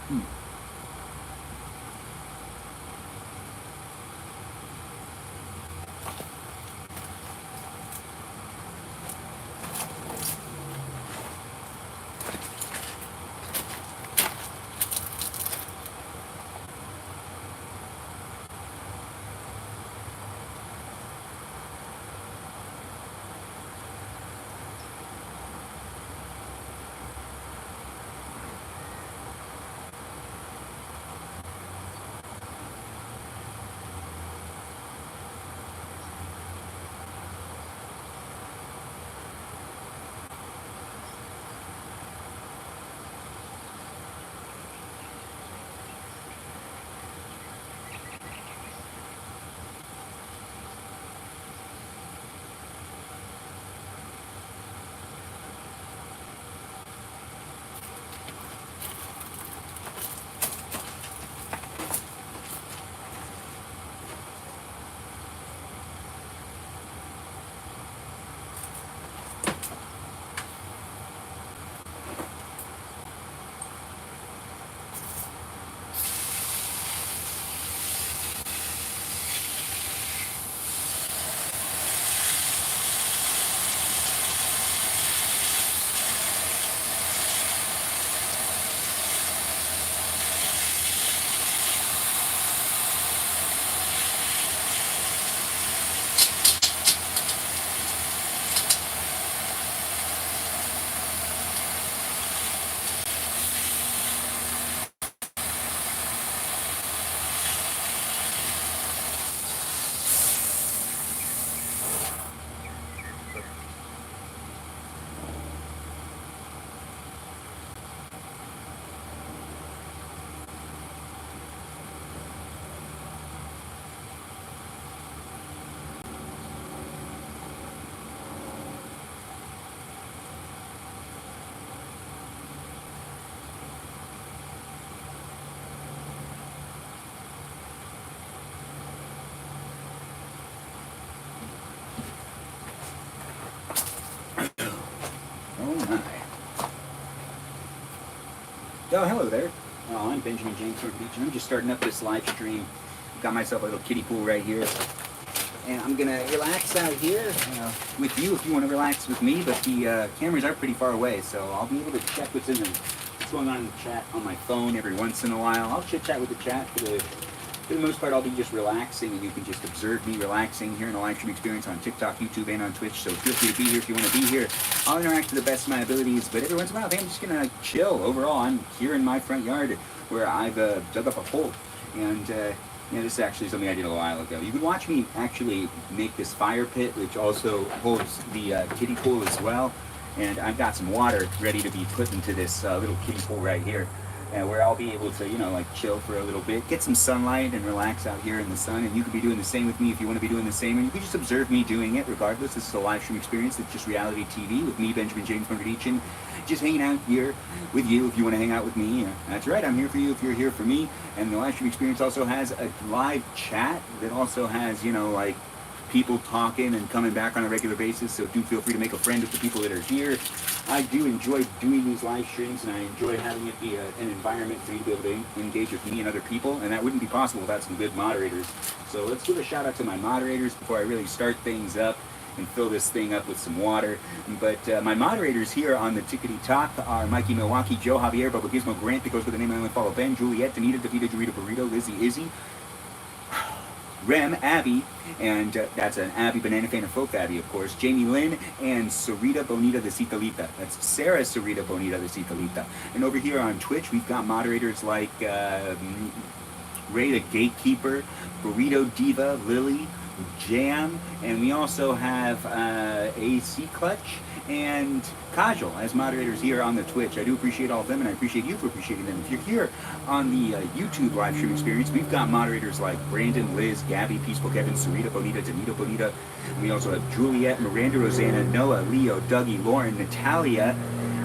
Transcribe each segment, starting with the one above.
Hmm. Oh my. Oh, hello there. I'm Benjamin Magrdichian. I'm just starting up this live stream. Got myself a little kiddie pool right here. And I'm gonna relax out here with you if you want to relax with me, but the cameras are pretty far away, so I'll be able to check what's going on in the chat on my phone every once in a while. I'll chit chat with the chat for the most part. I'll be just relaxing, and you can just observe me relaxing here in the live stream experience on TikTok, YouTube, and on Twitch. So feel free to be here if you want to be here. I'll interact to the best of my abilities, but every once in a while, I think I'm just gonna chill. Overall, I'm here in my front yard where I've dug up a hole, and this is actually something I did a while ago. You can watch me actually make this fire pit, which also holds the kiddie pool as well. And I've got some water ready to be put into this little kiddie pool right here, where I'll be able to, like chill for a little bit, get some sunlight, and relax out here in the sun. And you can be doing the same with me if you want to be doing the same. And you can just observe me doing it regardless. This is a live stream experience. It's just reality TV with me, Benjamin James Magrdichian, just hanging out here with you if you want to hang out with me. That's right, I'm here for you if you're here for me. And the live stream experience also has a live chat that also has, like people talking and coming back on a regular basis, so do feel free to make a friend with the people that are here. I do enjoy doing these live streams, and I enjoy having it be an environment for you to be able to engage with me and other people, and that wouldn't be possible without some good moderators. So let's give a shout out to my moderators before I really start things up and fill this thing up with some water. But my moderators here on the Tickety Talk are Mikey Milwaukee, Joe Javier, Bubba Gizmo, Grant, that goes with the name I only follow, Ben, Juliet, Danita, Davida, Dorita, Burrito, Lizzie, Izzy, Rem, Abby, and that's an Abby Banana Fan and Folk Abby, of course, Jamie Lynn, and Sarita Bonita de Citalita. That's Sarah Sarita Bonita de Citalita. And over here on Twitch, we've got moderators like Ray the Gatekeeper, Burrito Diva, Lily, Jam, and we also have AC Clutch and Kajal as moderators here on the Twitch. I do appreciate all of them, and I appreciate you for appreciating them. If you're here on the YouTube live stream experience, we've got moderators like Brandon, Liz, Gabby, Peaceful Kevin, Sarita Bonita, Danita Bonita. And we also have Juliet, Miranda, Rosanna, Noah, Leo, Dougie, Lauren, Natalia,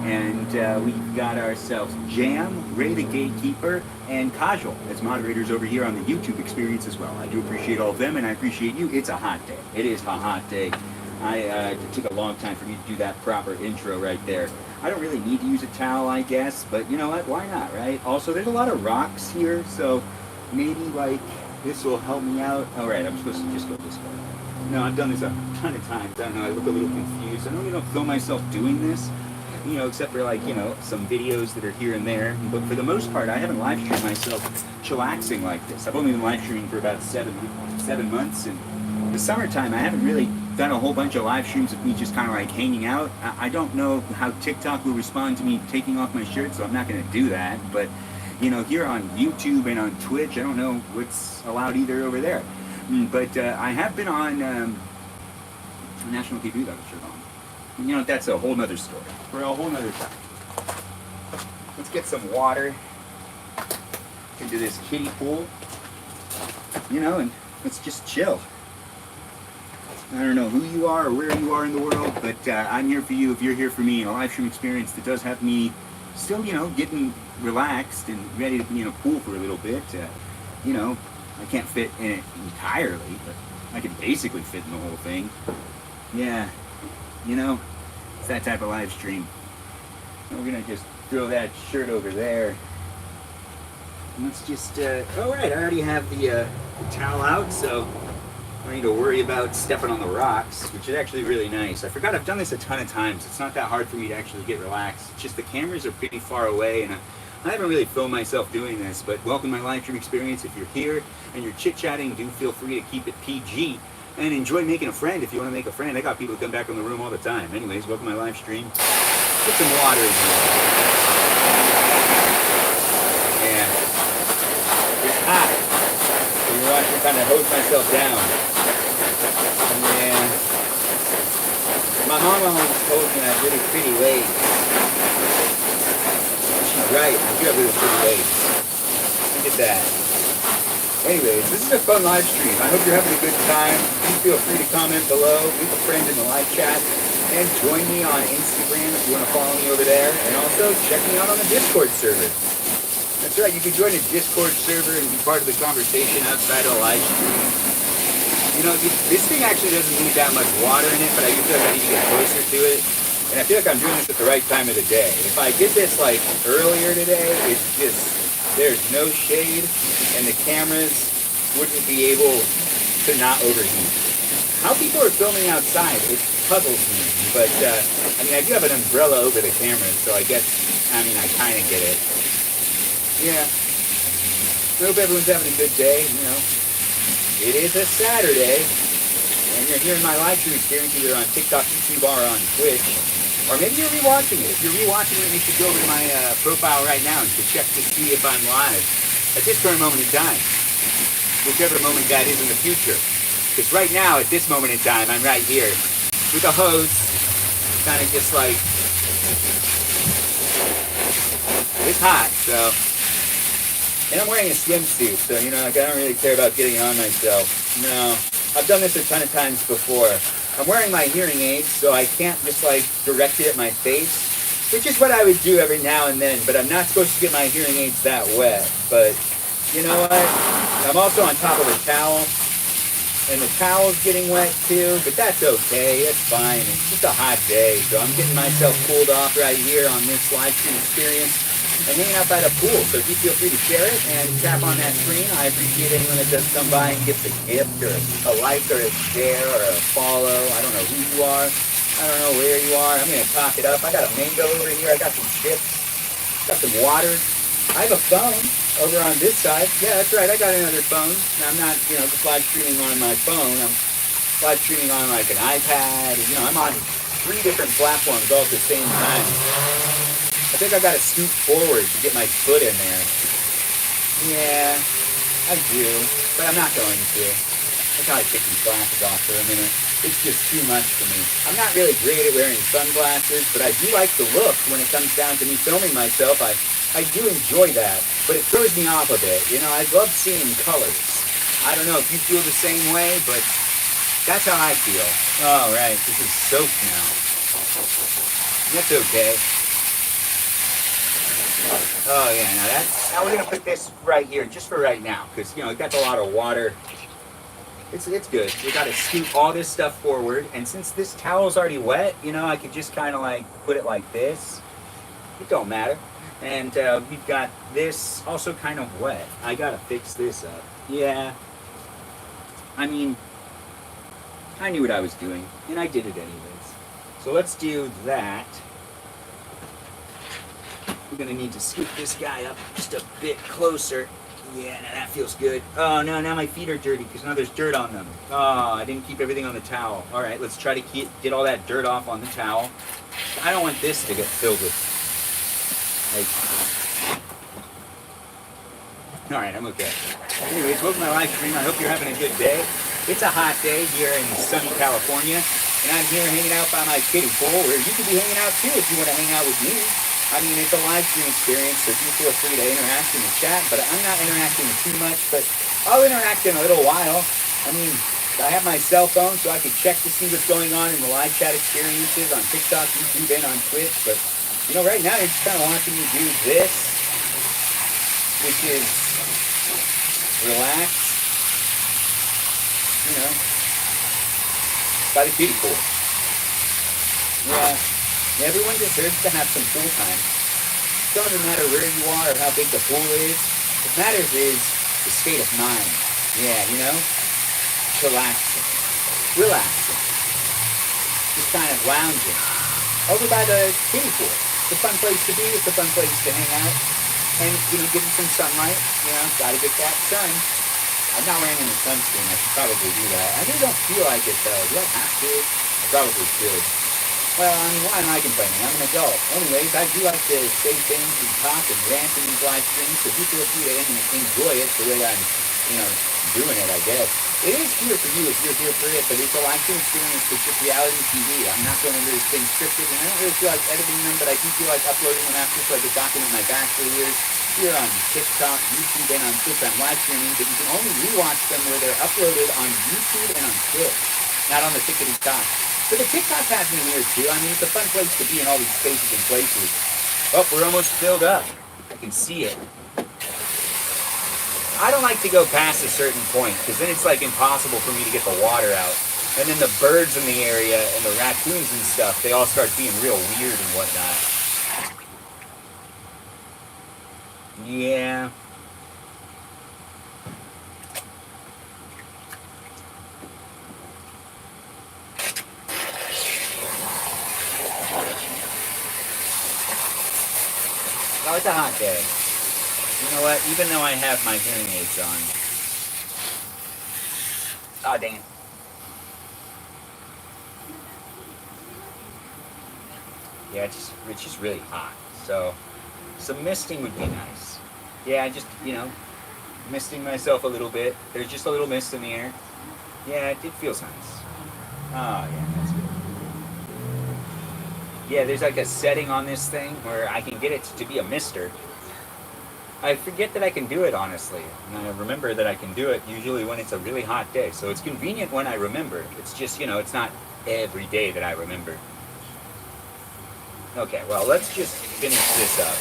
and we've got ourselves Jam, Ray the Gatekeeper, and Kajal as moderators over here on the YouTube experience as well. I do appreciate all of them, and I appreciate you. It's a hot day. It is a hot day. It took a long time for me to do that proper intro right there. I don't really need to use a towel, I guess, but you know what? Why not, right? Also, there's a lot of rocks here, so maybe like this will help me out. All right, I'm supposed to just go this way. No, I've done this a ton of times. I don't know, I look a little confused. I normally don't film myself doing this, you know, except for like, you know, some videos that are here and there. But for the most part, I haven't live streamed myself chillaxing like this. I've only been live streaming for about seven months, and the summertime, I haven't really done a whole bunch of live streams of me just kind of like hanging out. I don't know how TikTok will respond to me taking off my shirt, so I'm not going to do that. But, you know, here on YouTube and on Twitch, I don't know what's allowed either over there. But I have been on national TV without a shirt on. You know, that's a whole nother story for a whole nother time. Let's get some water into this kiddie pool, you know, and let's just chill. I don't know who you are or where you are in the world, but I'm here for you if you're here for me. A live stream experience that does have me still, you know, getting relaxed and ready to, you know, pool for a little bit. You know, I can't fit in it entirely, but I can basically fit in the whole thing. Yeah, you know, it's that type of live stream. We're gonna just throw that shirt over there. And let's just, all right, I already have the towel out, so I don't need to worry about stepping on the rocks, which is actually really nice. I forgot I've done this a ton of times. It's not that hard for me to actually get relaxed. It's just the cameras are pretty far away, and I haven't really filmed myself doing this, but welcome to my live stream experience. If you're here and you're chit-chatting, do feel free to keep it PG and enjoy making a friend if you want to make a friend. I got people who come back in the room all the time. Anyways, welcome to my live stream. Put some water in here. Yeah. It's hot. So you're watching me kind of hose myself down. Yeah. My mom always told me I have really pretty legs. She's right. I do have really pretty legs. Look at that. Anyways, this is a fun live stream. I hope you're having a good time. Please feel free to comment below, leave a friend in the live chat, and join me on Instagram if you want to follow me over there. And also check me out on the Discord server. That's right, you can join a Discord server and be part of the conversation outside of the live stream. You know, this thing actually doesn't need that much water in it, but I do feel like I need to get closer to it. And I feel like I'm doing this at the right time of the day. If I did this like earlier today, it's just, there's no shade, and the cameras wouldn't be able to not overheat. How people are filming outside, it puzzles me. But, I mean, I do have an umbrella over the camera, so I guess, I mean, I kind of get it. Yeah. I hope everyone's having a good day, you know. It is a Saturday, and you're here in my live stream experience either on TikTok, YouTube, or on Twitch. Or maybe you're rewatching it. If you're rewatching it, you should go over to my profile right now and check to see if I'm live at this current moment in time. Whichever moment that is in the future. Because right now, at this moment in time, I'm right here with a hose, kind of just like, it's hot, so. And I'm wearing a swimsuit, so, you know, like, I don't really care about getting on myself. No, I've done this a ton of times before. I'm wearing my hearing aids, so I can't just like direct it at my face, which is what I would do every now and then, but I'm not supposed to get my hearing aids that wet. But you know what? I'm also on top of a towel, and the towel's getting wet too, but that's okay, it's fine. It's just a hot day, so I'm getting myself cooled off right here on this live stream experience and hanging out by the pool. So if you feel free to share it and tap on that screen, I appreciate anyone that does come by and gives a gift or a like or a share or a follow. I don't know who you are. I don't know where you are. I'm going to talk it up. I got a mango over here. I got some chips. Got some water. I have a phone over on this side. Yeah, that's right. I got another phone. Now, I'm not, you know, just live streaming on my phone. I'm live streaming on like an iPad. You know, I'm on 3 different platforms all at the same time. I think I got to scoot forward to get my foot in there. Yeah, I do, but I'm not going to. I thought I'd take these glasses off for a minute. It's just too much for me. I'm not really great at wearing sunglasses, but I do like the look when it comes down to me filming myself. I do enjoy that, but it throws me off a bit. You know, I love seeing colors. I don't know if you feel the same way, but that's how I feel. All right, this is soaked now. That's okay. Oh yeah, now we're gonna put this right here, just for right now, because you know it got a lot of water It's good. We got to scoot all this stuff forward, and since this towel's already wet, you know, I could just kind of like put it like this. It don't matter. And we've got this also kind of wet. I gotta fix this up. Yeah. I mean, I knew what I was doing, and I did it anyways. So let's do that. We're gonna need to scoop this guy up just a bit closer. Yeah, now that feels good. Oh no, now my feet are dirty because now there's dirt on them. Oh, I didn't keep everything on the towel. All right, let's try to get all that dirt off on the towel. I don't want this to get filled with, like... All right, I'm okay. Anyways, welcome to my live stream. I hope you're having a good day. It's a hot day here in sunny California, and I'm here hanging out by my kiddie pool, where you could be hanging out too if you want to hang out with me. I mean, it's a live stream experience, so you feel free to interact in the chat, but I'm not interacting too much, but I'll interact in a little while. I mean, I have my cell phone, so I can check to see what's going on in the live chat experiences on TikTok, YouTube, and on Twitch, but, you know, right now you're just kind of watching me do this, which is relax, you know, by the kiddie pool. Yeah. Everyone deserves to have some pool time. It doesn't matter where you are or how big the pool is. What matters is the state of mind. Yeah, you know? Relaxing. Just kind of lounging. Over by the kiddie pool. It's a fun place to be. It's a fun place to hang out. And, you know, give it some sunlight. You know, gotta get that sun. I'm not wearing any sunscreen. I should probably do that. I really don't feel like it, though. Do I have to? I probably should. Well, I mean, why am I complaining? I'm an adult. Anyways, I do like to say things and talk and rant in these live streams, so you feel free to enjoy it the way I'm, you know, doing it, I guess. It is here for you if you're here for it, but it's a live stream experience for just reality TV. I'm not going into this thing scripted, and I don't really feel like editing them, but I do feel like uploading them after so I can document my bachelor years. Here on TikTok, YouTube, and on Twitch, I'm live streaming, but you can only rewatch them where they're uploaded on YouTube and on Twitch, not on the TikTok. But the TikTok's happening here too. I mean, it's a fun place to be in all these spaces and places. Oh, we're almost filled up. I can see it. I don't like to go past a certain point, because then it's like impossible for me to get the water out. And then the birds in the area and the raccoons and stuff, they all start being real weird and whatnot. Yeah. Oh, it's a hot day. You know what? Even though I have my hearing aids on. Oh, dang it. Yeah, it's just really hot. So, some misting would be nice. Yeah, just, you know, misting myself a little bit. There's just a little mist in the air. Yeah, it feels nice. Oh, yeah, that's good. Yeah, there's like a setting on this thing where I can get it to be a mister. I forget that I can do it, honestly. And I remember that I can do it usually when it's a really hot day. So it's convenient when I remember. It's just, you know, it's not every day that I remember. Okay, well, let's just finish this up.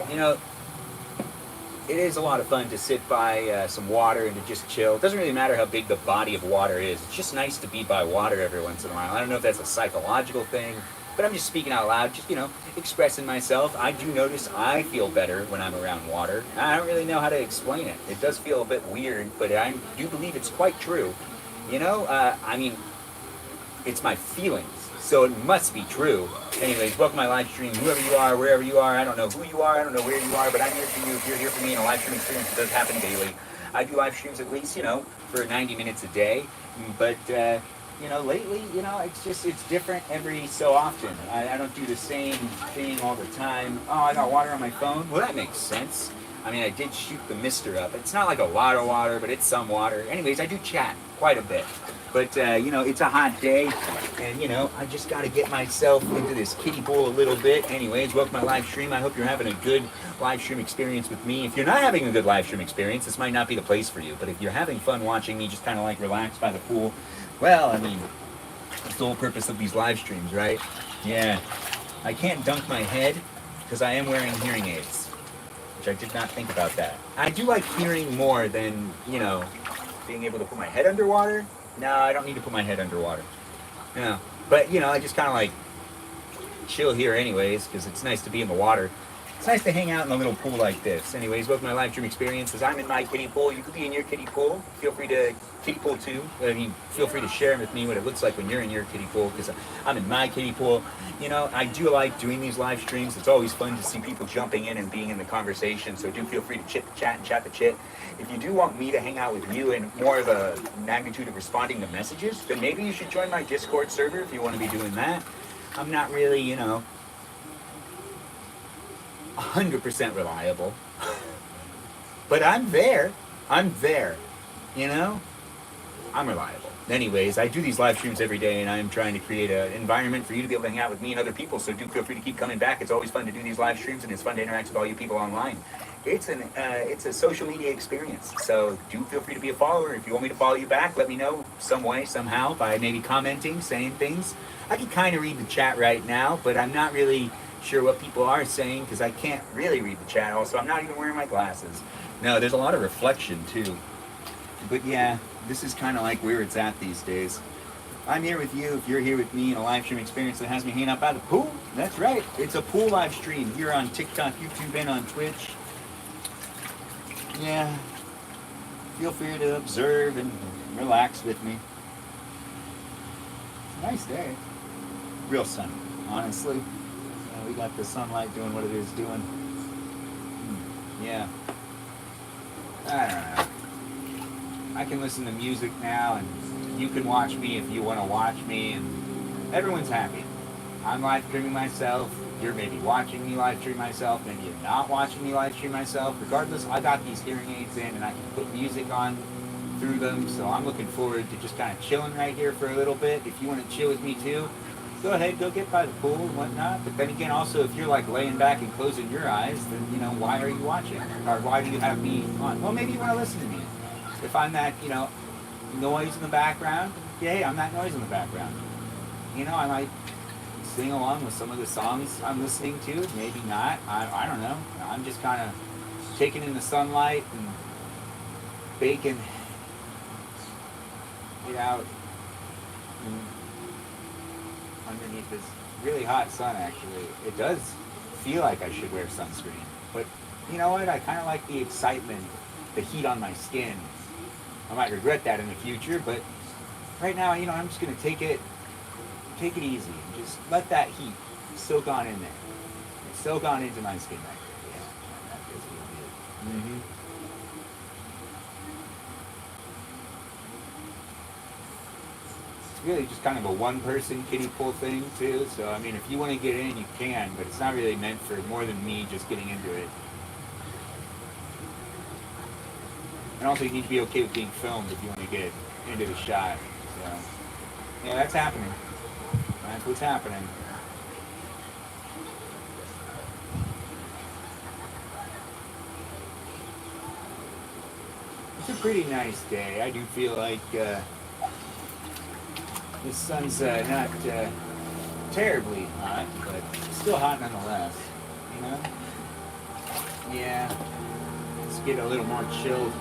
You know, it is a lot of fun to sit by some water and to just chill. It doesn't really matter how big the body of water is. It's just nice to be by water every once in a while. I don't know if that's a psychological thing, but I'm just speaking out loud, just, you know, expressing myself. I do notice I feel better when I'm around water. I don't really know how to explain it. It does feel a bit weird, but I do believe it's quite true. You know, I mean, it's my feelings, so it must be true. Anyways, welcome to my live stream. Whoever you are, wherever you are, I don't know who you are, I don't know where you are, but I'm here for you. If you're here for me in a live stream experience, it does happen daily. I do live streams at least, you know, for 90 minutes a day, but, you know, lately, you know, it's different every so often. I don't do the same thing all the time. Oh, I got water on my phone? Well, that makes sense. I mean, I did shoot the mister up. It's not like a lot of water, but it's some water. Anyways, I do chat quite a bit. But, you know, it's a hot day, and, you know, I just got to get myself into this kiddie pool a little bit. Anyways, welcome to my live stream. I hope you're having a good live stream experience with me. If you're not having a good live stream experience, this might not be the place for you. But if you're having fun watching me just kind of, like, relax by the pool, well, I mean, that's the whole purpose of these live streams, right? Yeah. I can't dunk my head because I am wearing hearing aids. which I did not think about that. I do like hearing more than, being able to put my head underwater. No, I don't need to put my head underwater. No. But, I just kind of like chill here anyways, because it's nice to be in the water. It's nice to hang out in a little pool like this. Anyways, welcome to my live stream experiences. I'm in my kiddie pool. You could be in your kiddie pool. Feel free to kiddie pool too. Feel free to share with me what it looks like when you're in your kiddie pool, because I'm in my kiddie pool. I do like doing these live streams. It's always fun to see people jumping in and being in the conversation, so do feel free to chit the chat and chat the chit. If you do want me to hang out with you in more of a magnitude of responding to messages, then maybe you should join my Discord server if you want to be doing that. I'm not really, 100% reliable. But I'm there. I'm reliable. Anyways, I do these live streams every day, and I'm trying to create an environment for you to be able to hang out with me and other people, so do feel free to keep coming back. It's always fun to do these live streams, and it's fun to interact with all you people online. It's a social media experience, so do feel free to be a follower. If you want me to follow you back, let me know some way, somehow, by maybe commenting, saying things. I can kind of read the chat right now, but I'm not really sure what people are saying, because I can't really read the chat. Also, I'm not even wearing my glasses. No, there's a lot of reflection too. But yeah, this is kind of like where it's at these days. I'm here with you. If you're here with me in a live stream experience that has me hanging out by the pool, that's right. It's a pool live stream here on TikTok, YouTube, and on Twitch. Yeah, feel free to observe and relax with me. It's a nice day. Real sunny, honestly. We got the sunlight doing what it is doing. Yeah. I don't know. I can listen to music now, and you can watch me if you want to watch me, and everyone's happy. I'm live streaming myself. You're maybe watching me live stream myself. Maybe you're not watching me live stream myself. Regardless, I got these hearing aids in, and I can put music on through them, so I'm looking forward to just kind of chilling right here for a little bit. If you want to chill with me too, go ahead, go get by the pool and whatnot. But then again, also, if you're like laying back and closing your eyes, then, why are you watching? Or why do you have me on? Well, maybe you want to listen to me. If I'm that, noise in the background, yeah, hey, I'm that noise in the background. I might sing along with some of the songs I'm listening to, maybe not. I don't know. I'm just kind of taking in the sunlight and baking it out underneath this really hot sun. Actually, it does feel like I should wear sunscreen, but you know what, I kind of like the excitement, the heat on my skin. I might regret that in the future, but right now, I'm just gonna take it easy and just let that heat soak on in there, soak on into my skin right there. Yeah, that feels real good. Really just kind of a one-person kiddie pool thing too, so I mean, if you want to get in, you can, but it's not really meant for more than me just getting into it. And also, you need to be okay with being filmed if you want to get into the shot. So yeah, that's happening. That's what's happening. It's a pretty nice day. I do feel like the sun's not terribly hot, but still hot nonetheless, Yeah, let's get a little more chilled.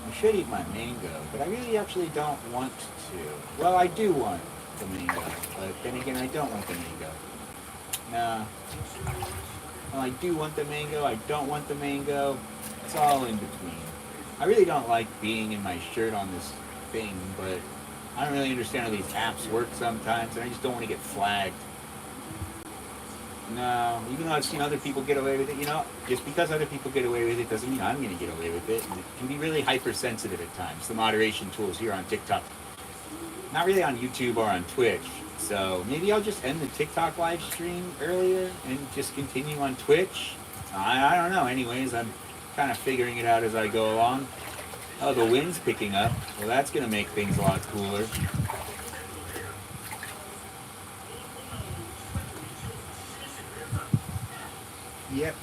I should eat my mango, but I really actually don't want to. Well, I do want the mango, but then again, I don't want the mango. Nah. Well, I do want the mango, I don't want the mango. It's all in between. I really don't like being in my shirt on this thing, but I don't really understand how these apps work sometimes, and I just don't want to get flagged. No, even though I've seen other people get away with it, just because other people get away with it doesn't mean I'm going to get away with it. And it can be really hypersensitive at times, the moderation tools here on TikTok. Not really on YouTube or on Twitch. So maybe I'll just end the TikTok live stream earlier and just continue on Twitch. I don't know. Anyways, I'm kind of figuring it out as I go along. Oh, the wind's picking up. Well, that's going to make things a lot cooler. Yep.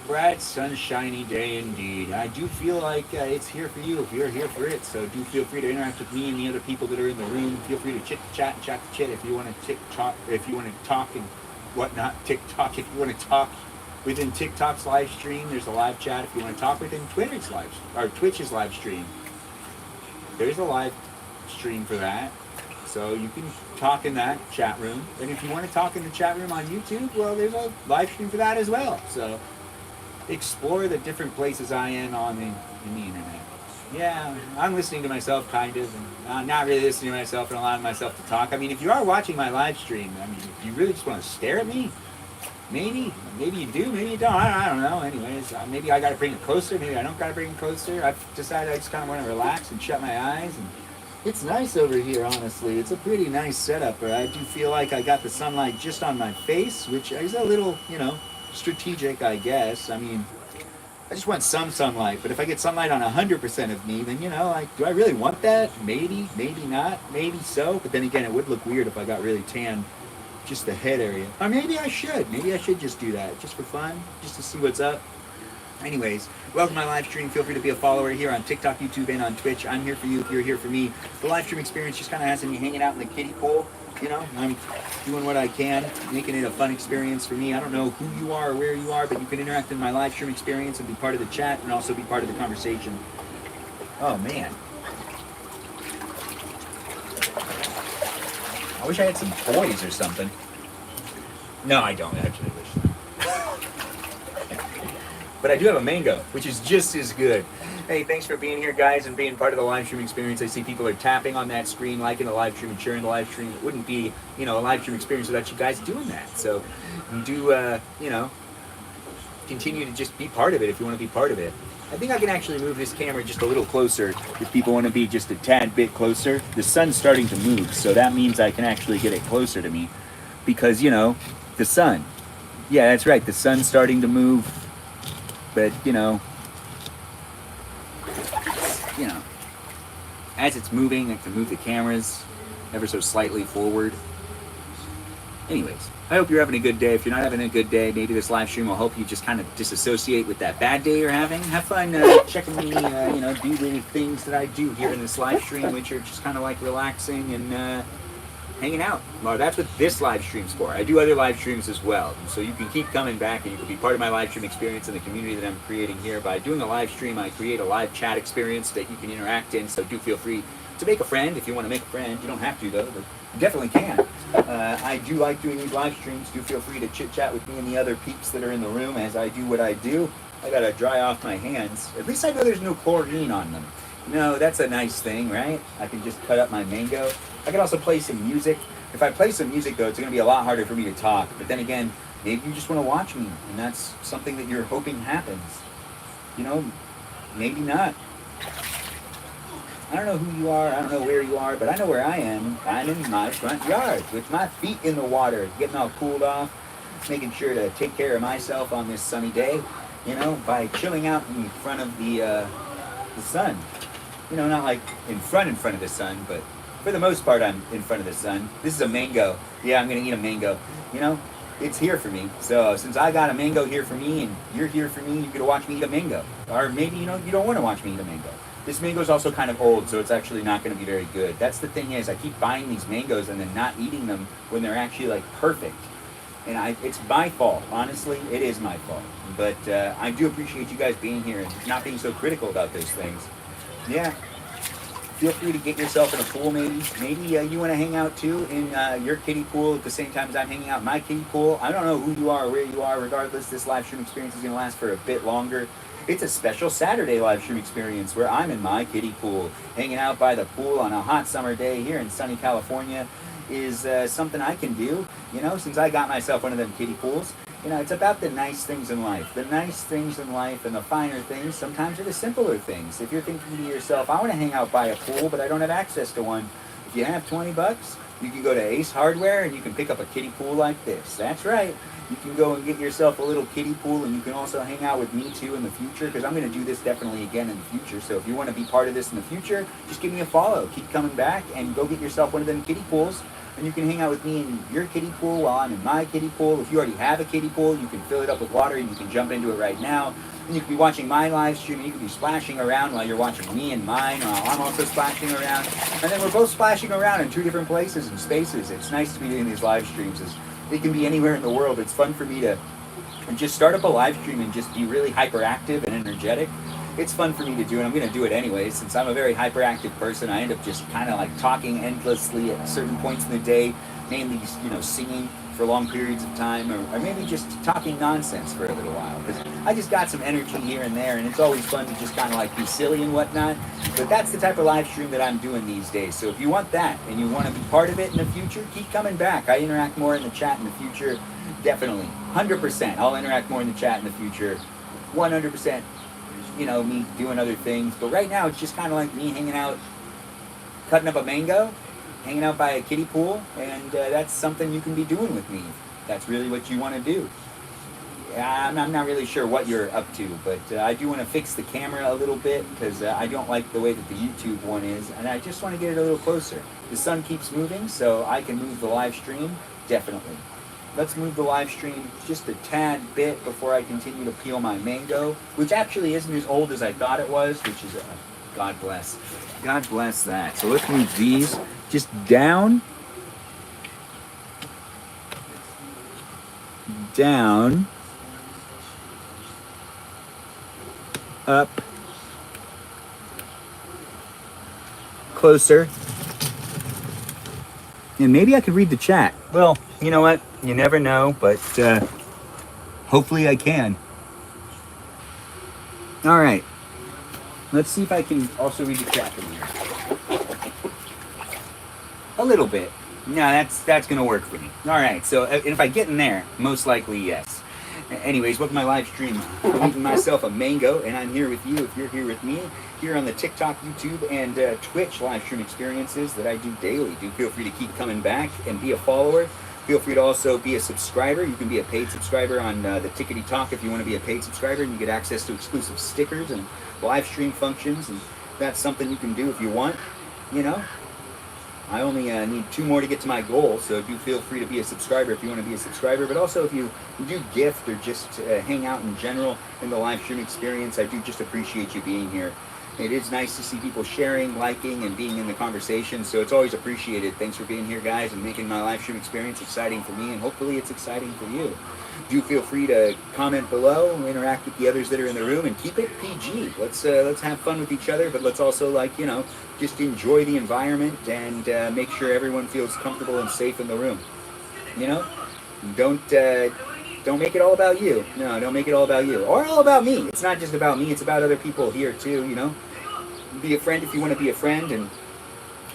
bright, sunshiny day indeed. I do feel like it's here for you if you're here for it. So do feel free to interact with me and the other people that are in the room. Feel free to chit chat and chat the chit if you want to TikTok, if you want to talk and whatnot. TikTok, if you want to talk within TikTok's live stream, there's a live chat. If you want to talk within Twitter's Twitch's live stream, there's a live stream for that. So you can talk in that chat room. And if you want to talk in the chat room on YouTube, well, there's a live stream for that as well. So explore the different places I am on in the internet. Yeah, I'm listening to myself kind of, and I'm not really listening to myself and allowing myself to talk. I mean, if you are watching my live stream, I mean, if you really just want to stare at me, maybe you do, maybe you don't. I don't know. Anyways, maybe I got to bring it closer. Maybe I don't got to bring it closer. I've decided I just kind of want to relax and shut my eyes. And it's nice over here, honestly. It's a pretty nice setup. But I do feel like I got the sunlight just on my face, which is a little, strategic, I guess. I mean, I just want some sunlight. But if I get sunlight on 100% of me, then, do I really want that? Maybe, maybe not, maybe so. But then again, it would look weird if I got really tan. Just the head area. Or maybe I should. Maybe I should just do that. Just for fun. Just to see what's up. Anyways, welcome to my live stream. Feel free to be a follower here on TikTok, YouTube, and on Twitch. I'm here for you if you're here for me. The live stream experience just kind of has me hanging out in the kiddie pool. I'm doing what I can, making it a fun experience for me. I don't know who you are or where you are, but you can interact in my live stream experience and be part of the chat and also be part of the conversation. Oh, man. I wish I had some toys or something. No, I don't actually wish. But I do have a mango, which is just as good. Hey, thanks for being here, guys, and being part of the live stream experience. I see people are tapping on that screen, liking the live stream and sharing the live stream. It wouldn't be, a live stream experience without you guys doing that. So do, continue to just be part of it if you want to be part of it. I think I can actually move this camera just a little closer if people want to be just a tad bit closer. The sun's starting to move, so that means I can actually get it closer to me. Because, the sun. Yeah, that's right, the sun's starting to move. But, as it's moving, I can move the cameras ever so slightly forward. Anyways, I hope you're having a good day. If you're not having a good day, maybe this live stream will help you just kind of disassociate with that bad day you're having. Have fun checking me, do the things that I do here in this live stream, which are just kind of like relaxing and hanging out. Well, that's what this live stream's for. I do other live streams as well. So you can keep coming back and you can be part of my live stream experience in the community that I'm creating here. By doing a live stream, I create a live chat experience that you can interact in. So do feel free to make a friend if you want to make a friend. You don't have to, though, but you definitely can. I do like doing these live streams. Do feel free to chit-chat with me and the other peeps that are in the room as I do what I do. I gotta dry off my hands. At least I know there's no chlorine on them. No, that's a nice thing, right? I can just cut up my mango. I can also play some music. If I play some music, though, it's going to be a lot harder for me to talk. But then again, maybe you just want to watch me, and that's something that you're hoping happens. Maybe not. I don't know who you are, I don't know where you are, but I know where I am. I'm in my front yard with my feet in the water, getting all cooled off, making sure to take care of myself on this sunny day, by chilling out in front of the sun. Not like in front of the sun, but for the most part, I'm in front of the sun. This is a mango. Yeah, I'm going to eat a mango. It's here for me. So since I got a mango here for me and you're here for me, you're going to watch me eat a mango. Or maybe, you don't want to watch me eat a mango. This mango is also kind of old, so it's actually not going to be very good. That's the thing is, I keep buying these mangoes and then not eating them when they're actually, like, perfect. And it's my fault. Honestly, it is my fault. But I do appreciate you guys being here and not being so critical about those things. Yeah. Feel free to get yourself in a pool, maybe. Maybe you want to hang out, too, in your kiddie pool at the same time as I'm hanging out in my kiddie pool. I don't know who you are or where you are. Regardless, this live stream experience is going to last for a bit longer. It's a special Saturday live stream experience where I'm in my kiddie pool. Hanging out by the pool on a hot summer day here in sunny California is something I can do, since I got myself one of them kiddie pools. It's about the nice things in life. The nice things in life and the finer things sometimes are the simpler things. If you're thinking to yourself, I want to hang out by a pool, but I don't have access to one. If you have $20, you can go to Ace Hardware and you can pick up a kiddie pool like this. That's right. You can go and get yourself a little kiddie pool, and you can also hang out with me too in the future, because I'm going to do this definitely again in the future. So if you want to be part of this in the future, just give me a follow. Keep coming back and go get yourself one of them kiddie pools. and you can hang out with me in your kiddie pool while I'm in my kiddie pool. If you already have a kiddie pool, you can fill it up with water and you can jump into it right now. And you can be watching my live stream, and you can be splashing around while you're watching me and mine, while I'm also splashing around. And then we're both splashing around in 2 different places and spaces. It's nice to be doing these live streams. It can be anywhere in the world. It's fun for me to just start up a live stream and just be really hyperactive and energetic. It's fun for me to do, and I'm going to do it anyway. Since I'm a very hyperactive person, I end up just kind of like talking endlessly at certain points in the day, mainly, singing for long periods of time, or maybe just talking nonsense for a little while, because I just got some energy here and there, and it's always fun to just kind of like be silly and whatnot. But that's the type of live stream that I'm doing these days. So if you want that and you want to be part of it in the future, keep coming back. I interact more in the chat in the future, definitely, 100%. I'll interact more in the chat in the future, 100%. Me doing other things, but right now it's just kind of like me hanging out, cutting up a mango, hanging out by a kiddie pool, and that's something you can be doing with me. That's really what you want to do. I'm not really sure what you're up to, but I do want to fix the camera a little bit, because I don't like the way that the YouTube one is, and I just want to get it a little closer. The sun keeps moving, so I can move the live stream, definitely. Let's move the live stream just a tad bit before I continue to peel my mango, which actually isn't as old as I thought it was, which is, God bless. God bless that. So let's move these just down, up, closer, and maybe I could read the chat. Well, you know what? You never know, but hopefully I can. All right. Let's see if I can also read the chat from here. A little bit. No, that's going to work for me. All right. So if I get in there, most likely yes. Anyways, welcome to my live stream. I'm eating myself a mango, and I'm here with you if you're here with me, here on the TikTok, YouTube, and Twitch live stream experiences that I do daily. Do feel free to keep coming back and be a follower. Feel free to also be a subscriber. You can be a paid subscriber on the Tickety Talk if you want to be a paid subscriber, and you get access to exclusive stickers and live stream functions, and that's something you can do if you want. I only need 2 more to get to my goal, so do feel free to be a subscriber if you want to be a subscriber. But also, if you do gift or just hang out in general in the live stream experience, I do just appreciate you being here. It is nice to see people sharing, liking, and being in the conversation, so it's always appreciated. Thanks for being here, guys, and making my live stream experience exciting for me, and hopefully it's exciting for you. Do feel free to comment below, interact with the others that are in the room, and keep it PG. Let's have fun with each other, but let's also, just enjoy the environment and make sure everyone feels comfortable and safe in the room. Don't make it all about you. No, don't make it all about you. Or all about me. It's not just about me, it's about other people here too, Be a friend if you want to be a friend, and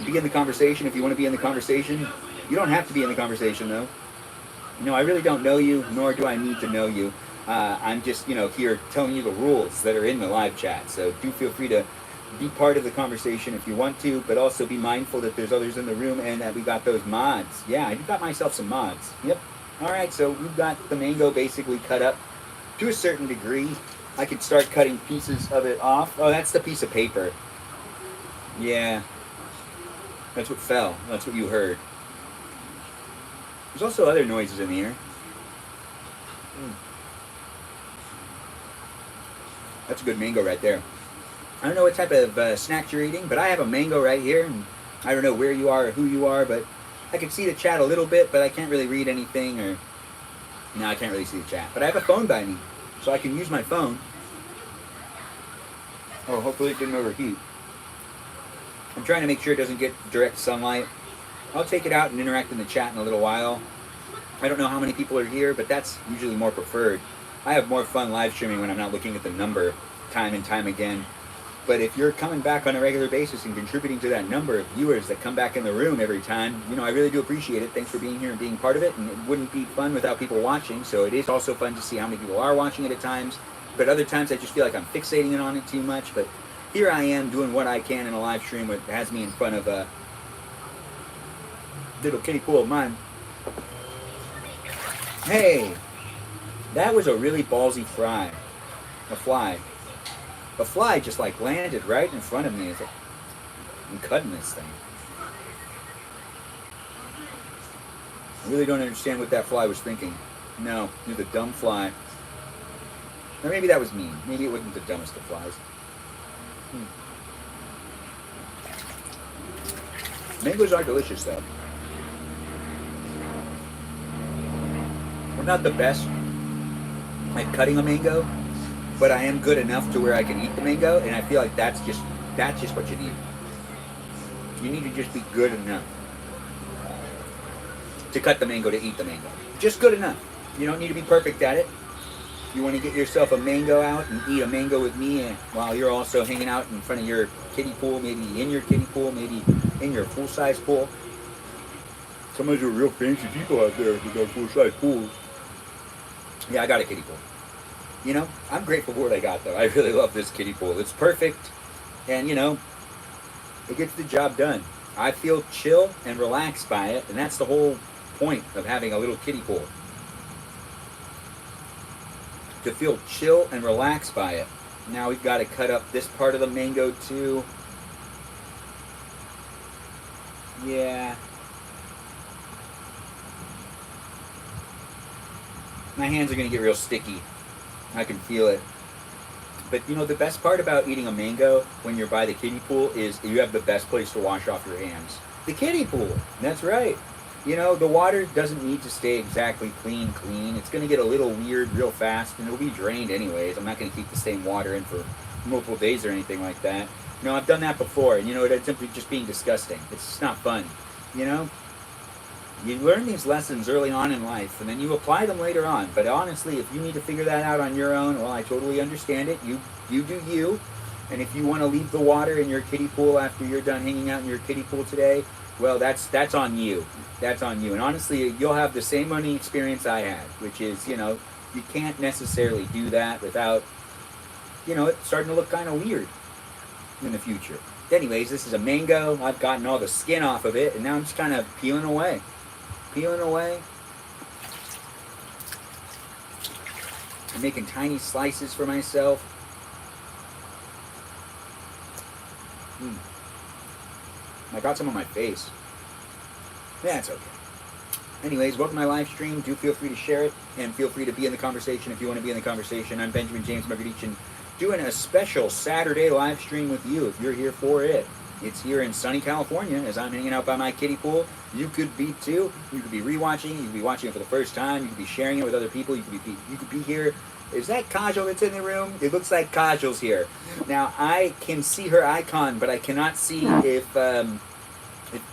be in the conversation if you want to be in the conversation. You don't have to be in the conversation, though. I really don't know you, nor do I need to know you. I'm just, here telling you the rules that are in the live chat. So do feel free to be part of the conversation if you want to, but also be mindful that there's others in the room and that we got those mods. Yeah, I got myself some mods. Yep. All right, so we've got the mango basically cut up to a certain degree. I could start cutting pieces of it off. Oh, that's the piece of paper. Yeah, that's what fell. That's what you heard. There's also other noises in the air. That's a good mango right there. I don't know what type of snack you're eating, but I have a mango right here. And I don't know where you are or who you are, but I can see the chat a little bit, but I can't really read anything. No, I can't really see the chat. But I have a phone by me, so I can use my phone. Oh, hopefully it didn't overheat. I'm trying to make sure it doesn't get direct sunlight. I'll take it out and interact in the chat in a little while. I don't know how many people are here, but that's usually more preferred. I have more fun live streaming when I'm not looking at the number time and time again. But if you're coming back on a regular basis and contributing to that number of viewers that come back in the room every time, I really do appreciate it. Thanks for being here and being part of it. And it wouldn't be fun without people watching. So it is also fun to see how many people are watching it at times. But other times I just feel like I'm fixating on it too much. But here I am doing what I can in a live stream that has me in front of a little kiddie pool of mine. Hey, that was a really ballsy fly. A fly. A fly just landed right in front of me. I'm cutting this thing. I really don't understand what that fly was thinking. No, you're the dumb fly. Or maybe that was mean. Maybe it wasn't the dumbest of flies. Mangoes are delicious, though. I'm not the best at cutting a mango, but I am good enough to where I can eat the mango, and I feel like that's just what you need. You need to just be good enough to cut the mango, to eat the mango. Just good enough. You don't need to be perfect at it. You want to get yourself a mango out and eat a mango with me while you're also hanging out in front of your kiddie pool, maybe in your kiddie pool, maybe in your full-size pool. Some of you real fancy people out there who got full-size pools. Yeah, I got a kiddie pool. You know, I'm grateful for what I got, though. I really love this kiddie pool. It's perfect, and, you know, it gets the job done. I feel chill and relaxed by it, and that's the whole point of having a little kiddie pool. To feel chill and relaxed by it. Now we've got to cut up this part of the mango, too. Yeah. My hands are going to get real sticky. I can feel it. But you know, the best part about eating a mango when you're by the kiddie pool is you have the best place to wash off your hands. The kiddie pool. That's right. You know, the water doesn't need to stay exactly clean. It's going to get a little weird real fast, and it'll be drained anyways. I'm not going to keep the same water in for multiple days or anything like that. You know, I've done that before, and you know, it's simply just being disgusting. It's just not fun. You know? You learn these lessons early on in life, and then you apply them later on. But honestly, if you need to figure that out on your own, well, I totally understand it. You do you. And if you want to leave the water in your kiddie pool after you're done hanging out in your kiddie pool today, well, that's on you. That's on you. And honestly, you'll have the same learning experience I had, which is, you know, you can't necessarily do that without, you know, it starting to look kind of weird in the future. Anyways, this is a mango. I've gotten all the skin off of it, and now I'm just kind of peeling away. I'm making tiny slices for myself. I got some on my face. That's okay. Anyways, welcome to my live stream. Do feel free to share it, and feel free to be in the conversation if you want to be in the conversation. I'm Benjamin James Magrdichian, doing a special Saturday live stream with you if you're here for it. It's here in sunny California as I'm hanging out by my kiddie pool. You could be too. You could be rewatching. You could be watching it for the first time. You could be sharing it with other people. You could be here. Is that Kajal that's in the room? It looks like Kajal's here. Now I can see her icon, but I cannot see if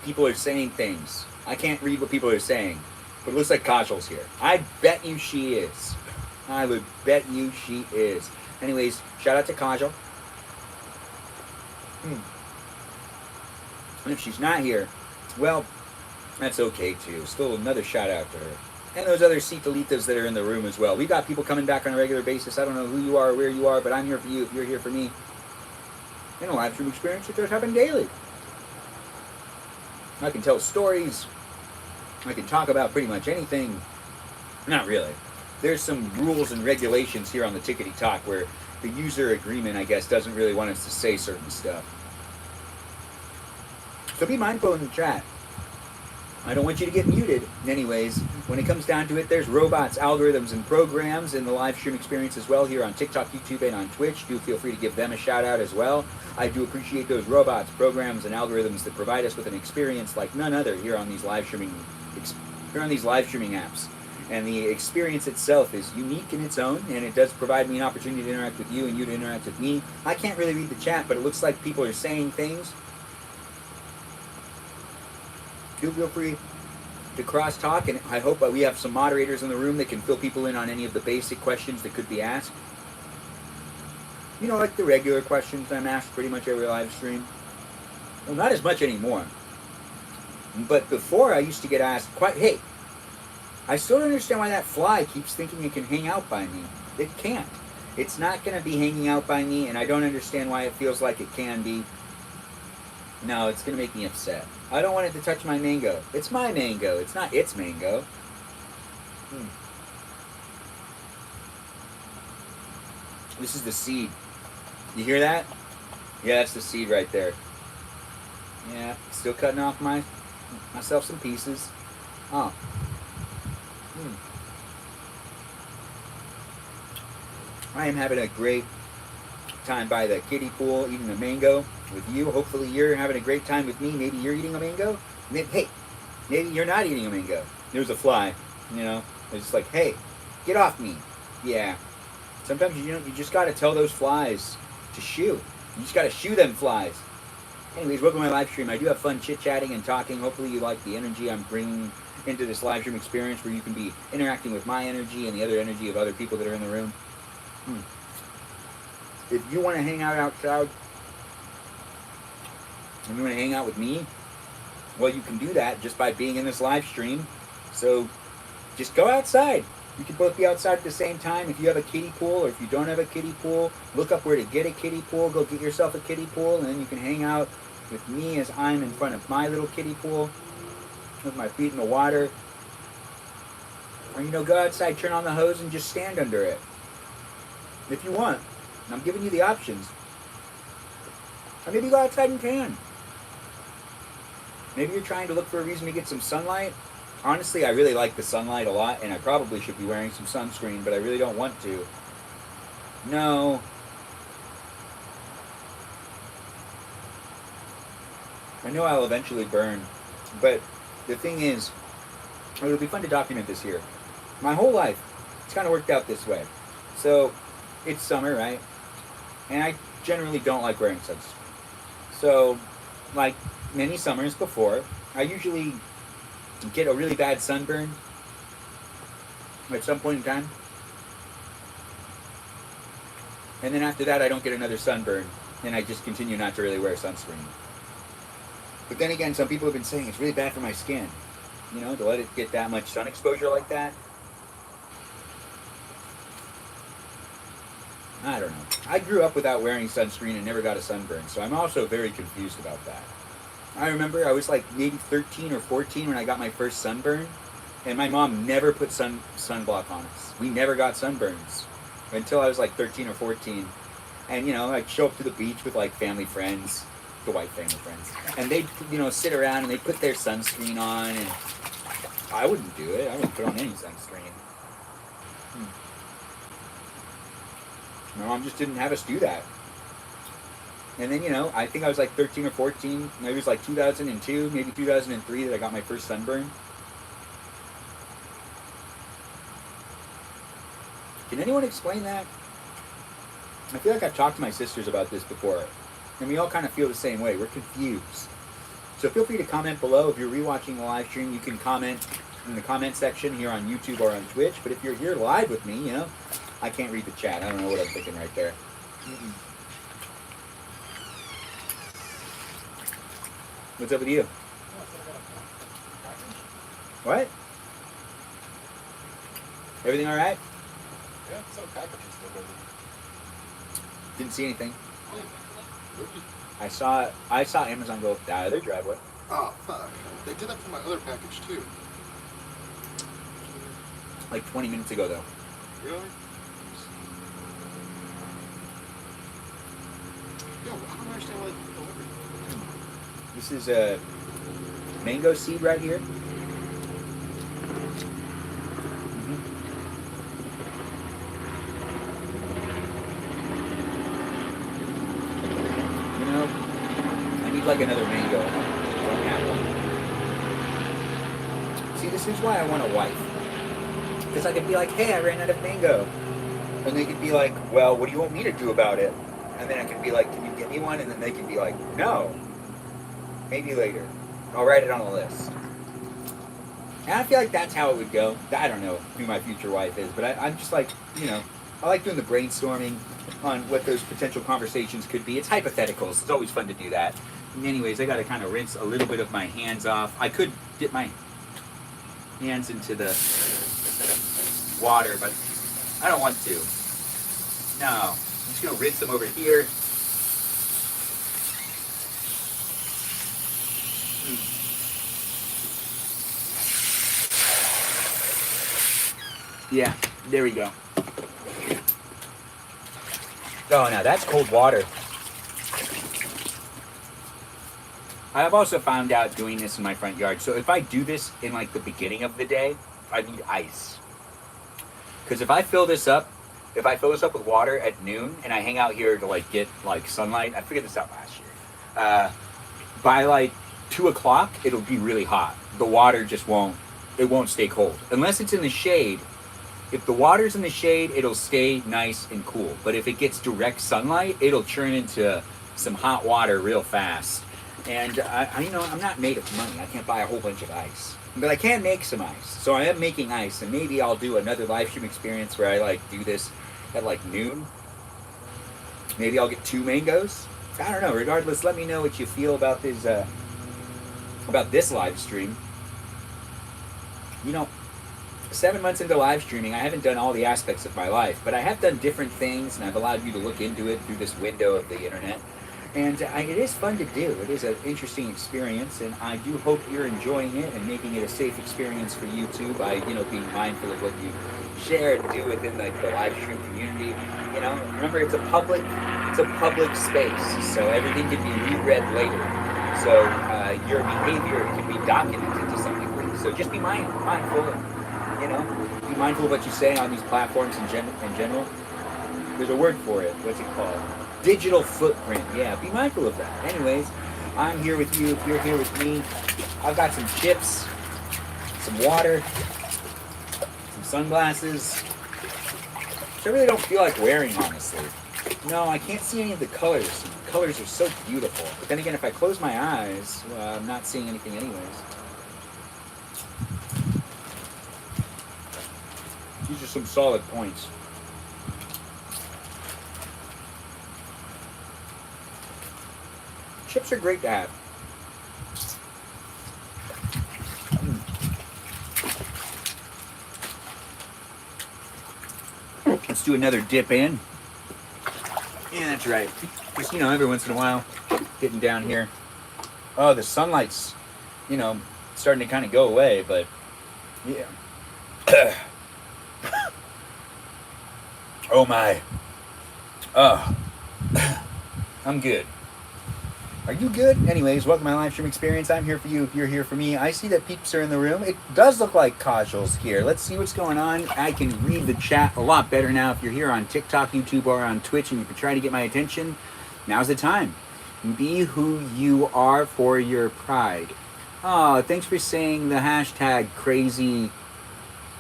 people are saying things. I can't read what people are saying, but it looks like Kajal's here. I bet you she is. I would bet you she is. Anyways, shout out to Kajal. And if she's not here, well, that's okay too. Still another shout out to her. And those other Citalitas that are in the room as well. We got people coming back on a regular basis. I don't know who you are or where you are, but I'm here for you if you're here for me. In a live stream experience, it does happen daily. I can tell stories. I can talk about pretty much anything. Not really. There's some rules and regulations here on the Tickety Talk where the user agreement, I guess, doesn't really want us to say certain stuff. So be mindful in the chat. I don't want you to get muted. Anyways, when it comes down to it, there's robots, algorithms, and programs in the live stream experience as well here on TikTok, YouTube, and on Twitch. Do feel free to give them a shout out as well. I do appreciate those robots, programs, and algorithms that provide us with an experience like none other here on these live streaming apps. And the experience itself is unique in its own, and it does provide me an opportunity to interact with you and you to interact with me. I can't really read the chat, but it looks like people are saying things. Do feel free to cross-talk, and I hope we have some moderators in the room that can fill people in on any of the basic questions that could be asked. You know, like the regular questions I'm asked pretty much every live stream. Well, not as much anymore. But before, I used to get asked, hey, I still don't understand why that fly keeps thinking it can hang out by me. It can't. It's not going to be hanging out by me, and I don't understand why it feels like it can be. No, it's going to make me upset. I don't want it to touch my mango. It's my mango. It's not its mango. This is the seed. You hear that? Yeah, that's the seed right there. Yeah, still cutting off myself some pieces. Oh, I am having a great time by the kiddie pool eating a mango with you. Hopefully you're having a great time with me. Maybe you're eating a mango. Hey, maybe you're not eating a mango. There's a fly, you know. It's just like, hey, get off me. Yeah. Sometimes you just got to tell those flies to shoo. You just got to shoo them flies. Anyways, welcome to my live stream. I do have fun chit-chatting and talking. Hopefully you like the energy I'm bringing into this live stream experience where you can be interacting with my energy and the other energy of other people that are in the room. If you want to hang out outside, and you want to hang out with me, well, you can do that just by being in this live stream. So just go outside. You can both be outside at the same time. If you have a kiddie pool, or if you don't have a kiddie pool, look up where to get a kiddie pool. Go get yourself a kiddie pool, and then you can hang out with me as I'm in front of my little kiddie pool with my feet in the water. Or, go outside, turn on the hose, and just stand under it. If you want. I'm giving you the options. Or maybe go outside and tan. Maybe you're trying to look for a reason to get some sunlight. Honestly, I really like the sunlight a lot, and I probably should be wearing some sunscreen, but I really don't want to. No. I know I'll eventually burn, but the thing is, it'll be fun to document this here. My whole life, it's kind of worked out this way. So, it's summer, right? And I generally don't like wearing sunscreen. So, like many summers before, I usually get a really bad sunburn at some point in time. And then after that, I don't get another sunburn, and I just continue not to really wear sunscreen. But then again, some people have been saying it's really bad for my skin, to let it get that much sun exposure like that. I don't know. I grew up without wearing sunscreen and never got a sunburn, so I'm also very confused about that. I remember I was like maybe 13 or 14 when I got my first sunburn, and my mom never put sunblock on us. We never got sunburns until I was like 13 or 14. And, I'd show up to the beach with like family friends, the white family friends, and they'd, sit around and they'd put their sunscreen on, and I wouldn't do it. I wouldn't put on any sunscreen. My mom just didn't have us do that. And then, I think I was like 13 or 14. Maybe it was like 2002, maybe 2003 that I got my first sunburn. Can anyone explain that? I feel like I've talked to my sisters about this before, and we all kind of feel the same way. We're confused. So feel free to comment below. If you're rewatching the live stream, you can comment in the comment section here on YouTube or on Twitch. But if you're here live with me, I can't read the chat. I don't know what I'm thinking right there. What's up with you? What? Everything all right? Yeah, some packages delivered. Didn't see anything. I saw Amazon go out of their driveway. Oh, fuck. They did that for my other package, too. Like 20 minutes ago, though. Really? Yo, I don't understand why they delivered. This is a mango seed right here. I need like another mango. I don't have one. See, this is why I want a wife. Because I could be like, hey, I ran out of mango. And they could be like, well, what do you want me to do about it? And then I could be like, can you get me one? And then they could be like, no. Maybe later. I'll write it on the list. And I feel like that's how it would go. I don't know who my future wife is, but I'm just like, I like doing the brainstorming on what those potential conversations could be. It's hypotheticals. It's always fun to do that. And anyways, I got to kind of rinse a little bit of my hands off. I could dip my hands into the water, but I don't want to. No. I'm just going to rinse them over here. Yeah, there we go. Oh, now that's cold water. I've also found out doing this in my front yard. So if I do this in like the beginning of the day, I need ice. Because if I fill this up with water at noon and I hang out here to like get like sunlight, I figured this out last year. By like 2 o'clock, it'll be really hot. The water just won't stay cold. Unless it's in the shade. If the water's in the shade, it'll stay nice and cool. But if it gets direct sunlight, it'll churn into some hot water real fast. And I'm not made of money. I can't buy a whole bunch of ice. But I can make some ice. So I am making ice, and maybe I'll do another live stream experience where I like do this at like noon. Maybe I'll get 2 mangoes. I don't know. Regardless, let me know what you feel about this live stream. 7 months into live streaming, I haven't done all the aspects of my life, but I have done different things, and I've allowed you to look into it through this window of the internet. And it is fun to do. It is an interesting experience, and I do hope you're enjoying it and making it a safe experience for you too by, being mindful of what you share and do within like the live stream community. Remember it's a public space, so everything can be reread later. So your behavior can be documented to some degree. So just be mindful, and, be mindful of what you say on these platforms in general. There's a word for it. What's it called? Digital footprint. Yeah, be mindful of that. Anyways, I'm here with you. If you're here with me, I've got some chips, some water, some sunglasses, which I really don't feel like wearing, honestly. No, I can't see any of the colors. The colors are so beautiful. But then again, if I close my eyes, I'm not seeing anything anyways. These are some solid points. Chips are great to have. Let's do another dip in. Yeah, that's right. Just, every once in a while, getting down here. Oh, the sunlight's, starting to kind of go away, but yeah. Oh my. Oh. I'm good. Are you good? Anyways, welcome to my live stream experience. I'm here for you if you're here for me. I see that peeps are in the room. It does look like Kajal's here. Let's see what's going on. I can read the chat a lot better now. If you're here on TikTok, YouTube, or on Twitch and you're trying to get my attention, now's the time. Be who you are for your pride. Oh, thanks for saying the hashtag crazy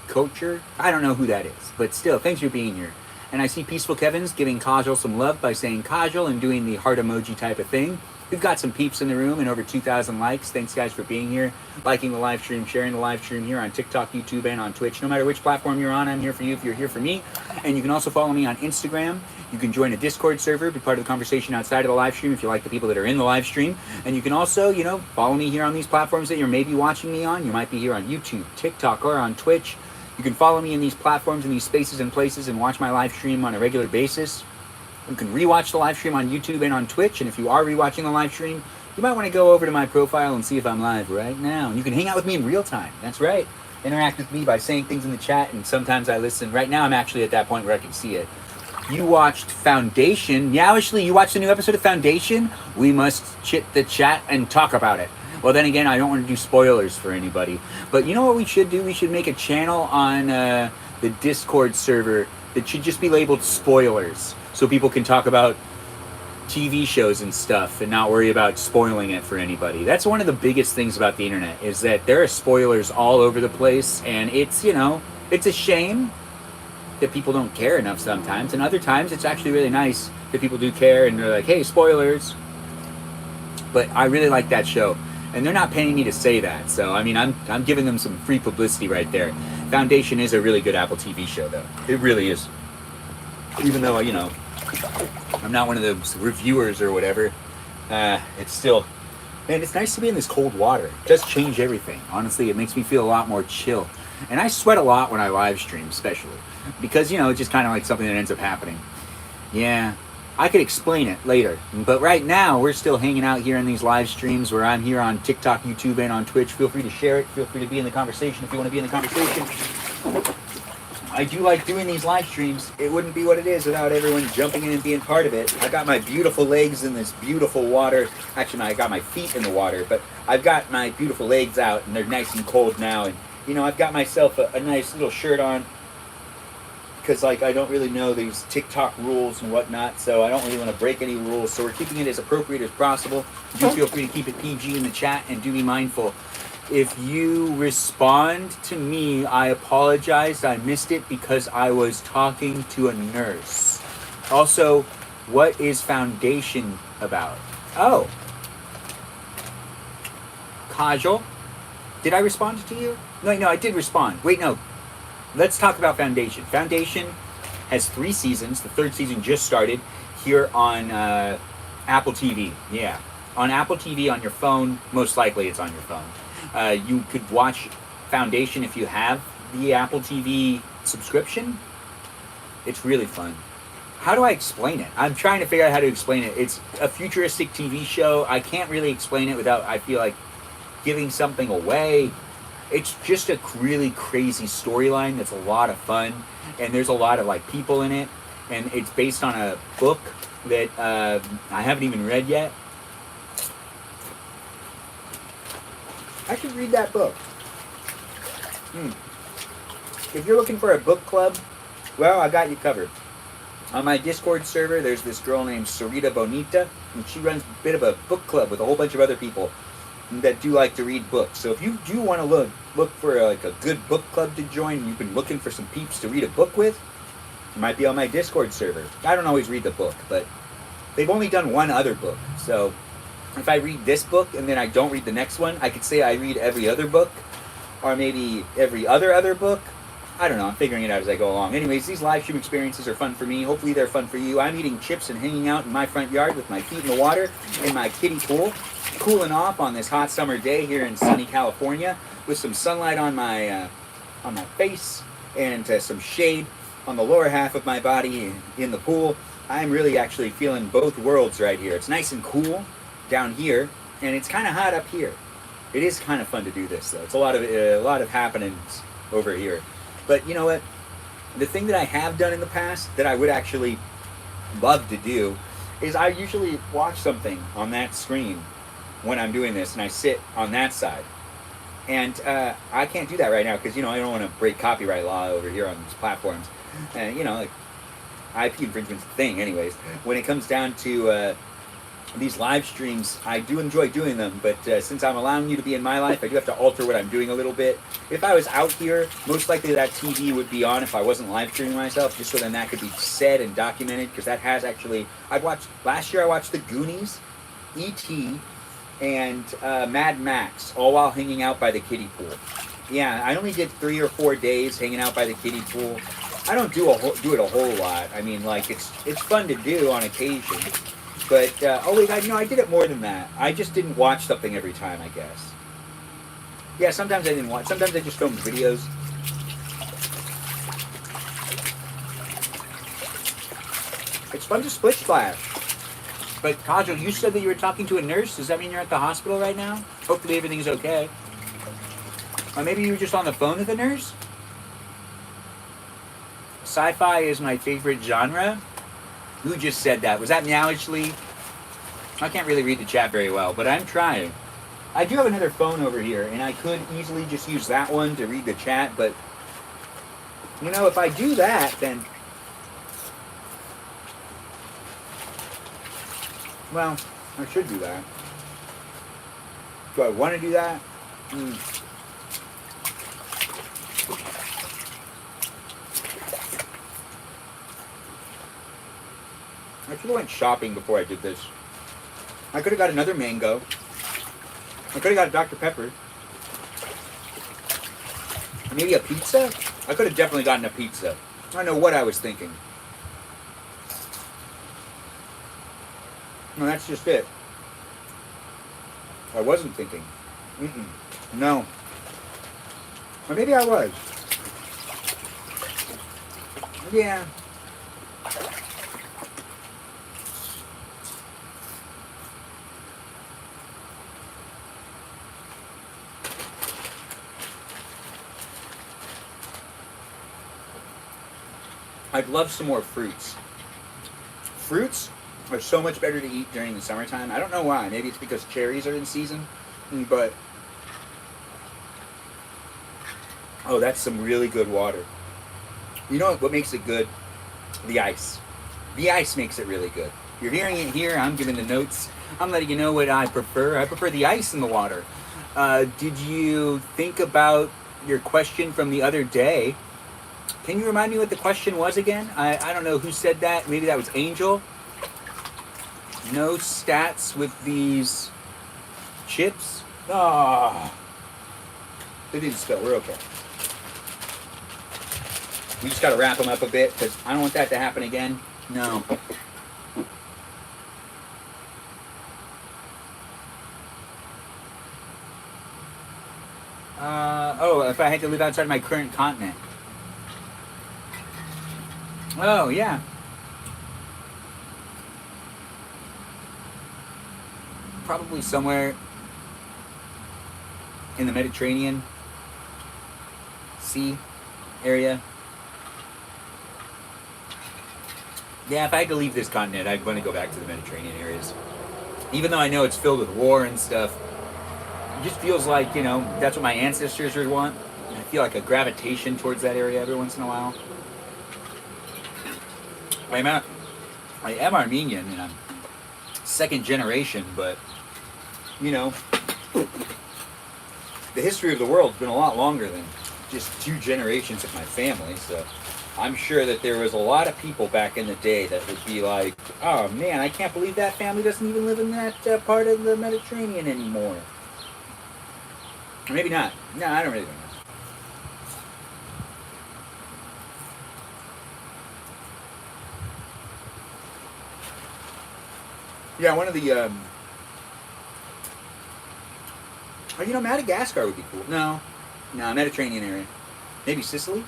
culture. I don't know who that is, but still, thanks for being here. And I see Peaceful Kevin's giving Kajal some love by saying Kajal and doing the heart emoji type of thing. We've got some peeps in the room and over 2,000 likes. Thanks, guys, for being here, liking the live stream, sharing the live stream here on TikTok, YouTube, and on Twitch. No matter which platform you're on, I'm here for you if you're here for me. And you can also follow me on Instagram. You can join a Discord server, be part of the conversation outside of the live stream if you like the people that are in the live stream. And you can also, follow me here on these platforms that you're maybe watching me on. You might be here on YouTube, TikTok, or on Twitch. You can follow me in these platforms, in these spaces and places, and watch my live stream on a regular basis. You can rewatch the live stream on YouTube and on Twitch, and if you are rewatching the live stream, you might want to go over to my profile and see if I'm live right now. And you can hang out with me in real time. That's right. Interact with me by saying things in the chat, and sometimes I listen. Right now, I'm actually at that point where I can see it. You watched Foundation. Yowishly, you watched a new episode of Foundation? We must chit the chat and talk about it. Well, then again, I don't want to do spoilers for anybody. But you know what we should do? We should make a channel on the Discord server that should just be labeled spoilers, so people can talk about TV shows and stuff and not worry about spoiling it for anybody. That's one of the biggest things about the internet, is that there are spoilers all over the place, and it's a shame that people don't care enough sometimes, and other times it's actually really nice that people do care and they're like, hey, spoilers. But I really like that show, and they're not paying me to say that, so I'm giving them some free publicity right there. Foundation is a really good Apple TV show, though. It really is. Even though, I'm not one of those reviewers or whatever, it's still, man, it's nice to be in this cold water. It does change everything. Honestly, it makes me feel a lot more chill. And I sweat a lot when I live stream, especially, because, it's just kind of like something that ends up happening. Yeah, I could explain it later. But right now, we're still hanging out here in these live streams where I'm here on TikTok, YouTube, and on Twitch. Feel free to share it. Feel free to be in the conversation if you want to be in the conversation. I do like doing these live streams. It wouldn't be what it is without everyone jumping in and being part of it. I got my beautiful legs in this beautiful water. Actually, I got my feet in the water, but I've got my beautiful legs out, and they're nice and cold now, and You know, I've got myself a nice little shirt on because, like, I don't really know these TikTok rules and whatnot, so I don't really want to break any rules. So we're keeping it as appropriate as possible. Do feel free to keep it PG in the chat, and do be mindful. If you respond to me, I apologize. I missed it because I was talking to a nurse. Also, what is foundation about? Oh. Kajal, did I respond to you? No, I did respond. Wait, no. Let's talk about Foundation. Foundation has 3 seasons. The 3rd season just started here on Apple TV. Yeah. On Apple TV on your phone. Most likely it's on your phone. You could watch Foundation if you have the Apple TV subscription. It's really fun. How do I explain it? I'm trying to figure out how to explain it. It's a futuristic TV show. I can't really explain it without, I feel like, giving something away. It's just a really crazy storyline that's a lot of fun, and there's a lot of like people in it, and it's based on a book that I haven't even read yet. I should read that book. If you're looking for a book club, well, I got you covered. On my Discord server, there's this girl named Sarita Bonita, and she runs a bit of a book club with a whole bunch of other people that do like to read books. So if you do want to look for like a good book club to join, and you've been looking for some peeps to read a book with, it might be on my Discord server. I don't always read the book, but they've only done one other book. So if I read this book and then I don't read the next one, I could say I read every other book, or maybe every other book. I don't know, I'm figuring it out as I go along. Anyways, these live stream experiences are fun for me. Hopefully they're fun for you. I'm eating chips and hanging out in my front yard with my feet in the water in my kiddie pool, cooling off on this hot summer day here in sunny California, with some sunlight on my face and some shade on the lower half of my body in the pool. I'm really actually feeling both worlds right here. It's nice and cool down here, and it's kind of hot up here. It is kind of fun to do this, though. It's a lot of happenings over here. But you know what? The thing that I have done in the past that I would actually love to do is I usually watch something on that screen when I'm doing this, and I sit on that side. And I can't do that right now because, you know, I don't want to break copyright law over here on these platforms. And, you know, like, IP infringement's a thing anyways. When it comes down to these live streams, I do enjoy doing them, but since I'm allowing you to be in my life, I do have to alter what I'm doing a little bit. If I was out here, most likely that TV would be on if I wasn't live streaming myself, just so then that could be said and documented, because that has actually, last year I watched The Goonies, E.T., and Mad Max, all while hanging out by the kiddie pool. Yeah, I only did 3 or 4 days hanging out by the kiddie pool. I don't do it a whole lot. I mean, like, it's fun to do on occasion. But, oh wait, I did it more than that. I just didn't watch something every time, I guess. Yeah, sometimes I didn't watch. Sometimes I just filmed videos. It's fun to split splash. But, Kajal, you said that you were talking to a nurse. Does that mean you're at the hospital right now? Hopefully everything's okay. Or maybe you were just on the phone with a nurse? Sci-fi is my favorite genre. Who just said that? Was that Meowishly? I can't really read the chat very well, but I'm trying. I do have another phone over here, and I could easily just use that one to read the chat, but, you know, if I do that, then, well, I should do that. Do I want to do that? I should have went shopping before I did this. I could have got another mango. I could have got a Dr. Pepper. Maybe a pizza? I could have definitely gotten a pizza. I don't know what I was thinking. No, that's just it. I wasn't thinking. No. Or maybe I was. Yeah. I'd love some more fruits. Fruits are so much better to eat during the summertime. I don't know why. Maybe it's because cherries are in season. But Oh, that's some really good water. You know what makes it good? The ice. The ice makes it really good. You're hearing it here. I'm giving the notes. I'm letting you know what I prefer. I prefer the ice in the water. Did you think about your question from the other day? Can you remind me what the question was again? I don't know who said that. Maybe that was Angel. No stats with these chips? Ah, they didn't spill. We're okay. We just got to wrap them up a bit because I don't want that to happen again. No. Oh, if I had to live outside my current continent. Oh, yeah. Probably somewhere in the Mediterranean Sea area. Yeah, if I had to leave this continent, I'd want to go back to the Mediterranean areas. Even though I know it's filled with war and stuff, it just feels like, you know, that's what my ancestors would want. I feel like a gravitation towards that area every once in a while. I am Armenian and I'm second generation, but, you know, the history of the world's been a lot longer than just 2 generations of my family, so I'm sure that there was a lot of people back in the day that would be like, oh man, I can't believe that family doesn't even live in that part of the Mediterranean anymore. Or maybe not. No, I don't really know. Yeah, one of the, oh, you know, Madagascar would be cool. No, Mediterranean area. Maybe Sicily?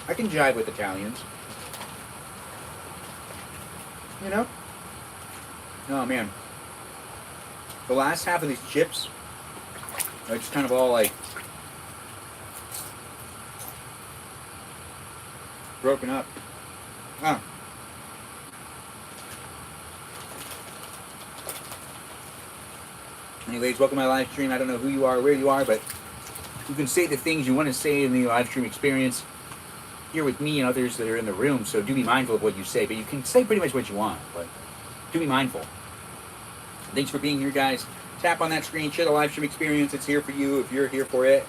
I can jive with Italians. You know? Oh man. The last half of these chips are just kind of all like broken up. Oh. Anyways, welcome to my live stream. I don't know who you are, where you are, but you can say the things you want to say in the live stream experience here with me and others that are in the room, so do be mindful of what you say. But you can say pretty much what you want, but do be mindful. Thanks for being here, guys. Tap on that screen, share the live stream experience. It's here for you if you're here for it.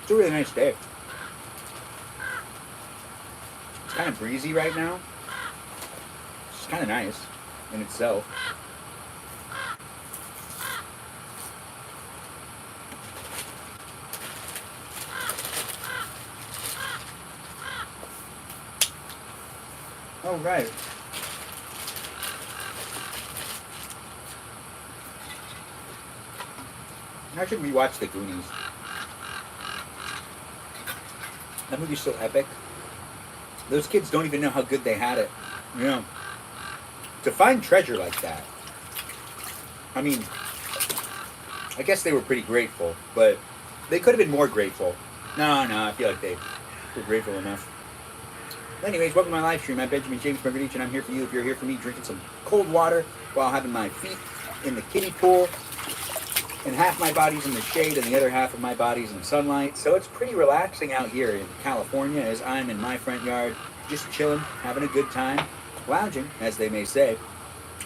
It's a really nice day. It's kind of breezy right now. It's kind of nice in itself. Oh, right. I should rewatch The Goonies. That movie's so epic. Those kids don't even know how good they had it. You know, to find treasure like that. I mean, I guess they were pretty grateful, but they could have been more grateful. No, I feel like they were grateful enough. Anyways, welcome to my live stream. I'm Benjamin Magrdichian. I'm here for you if you're here for me, drinking some cold water while having my feet in the kiddie pool. And half my body's in the shade and the other half of my body's in sunlight. So it's pretty relaxing out here in California as I'm in my front yard, just chilling, having a good time, lounging, as they may say.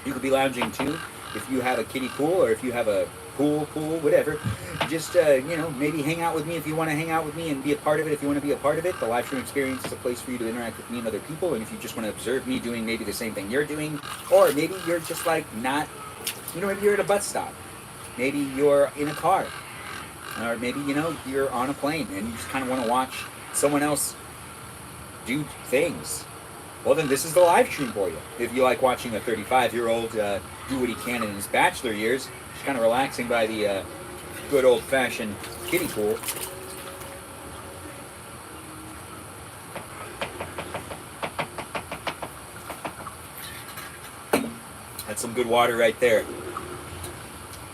You could be lounging too if you have a kiddie pool or if you have a pool, whatever. Just, you know, maybe hang out with me if you want to hang out with me and be a part of it if you want to be a part of it. The live stream experience is a place for you to interact with me and other people. And if you just want to observe me doing maybe the same thing you're doing, or maybe you're just like not, you know, maybe you're at a bus stop. Maybe you're in a car. Or maybe, you know, you're on a plane and you just kind of want to watch someone else do things. Well, then this is the live stream for you. If you like watching a 35-year-old do what he can in his bachelor years, just kind of relaxing by the good old-fashioned kiddie pool. That's some good water right there.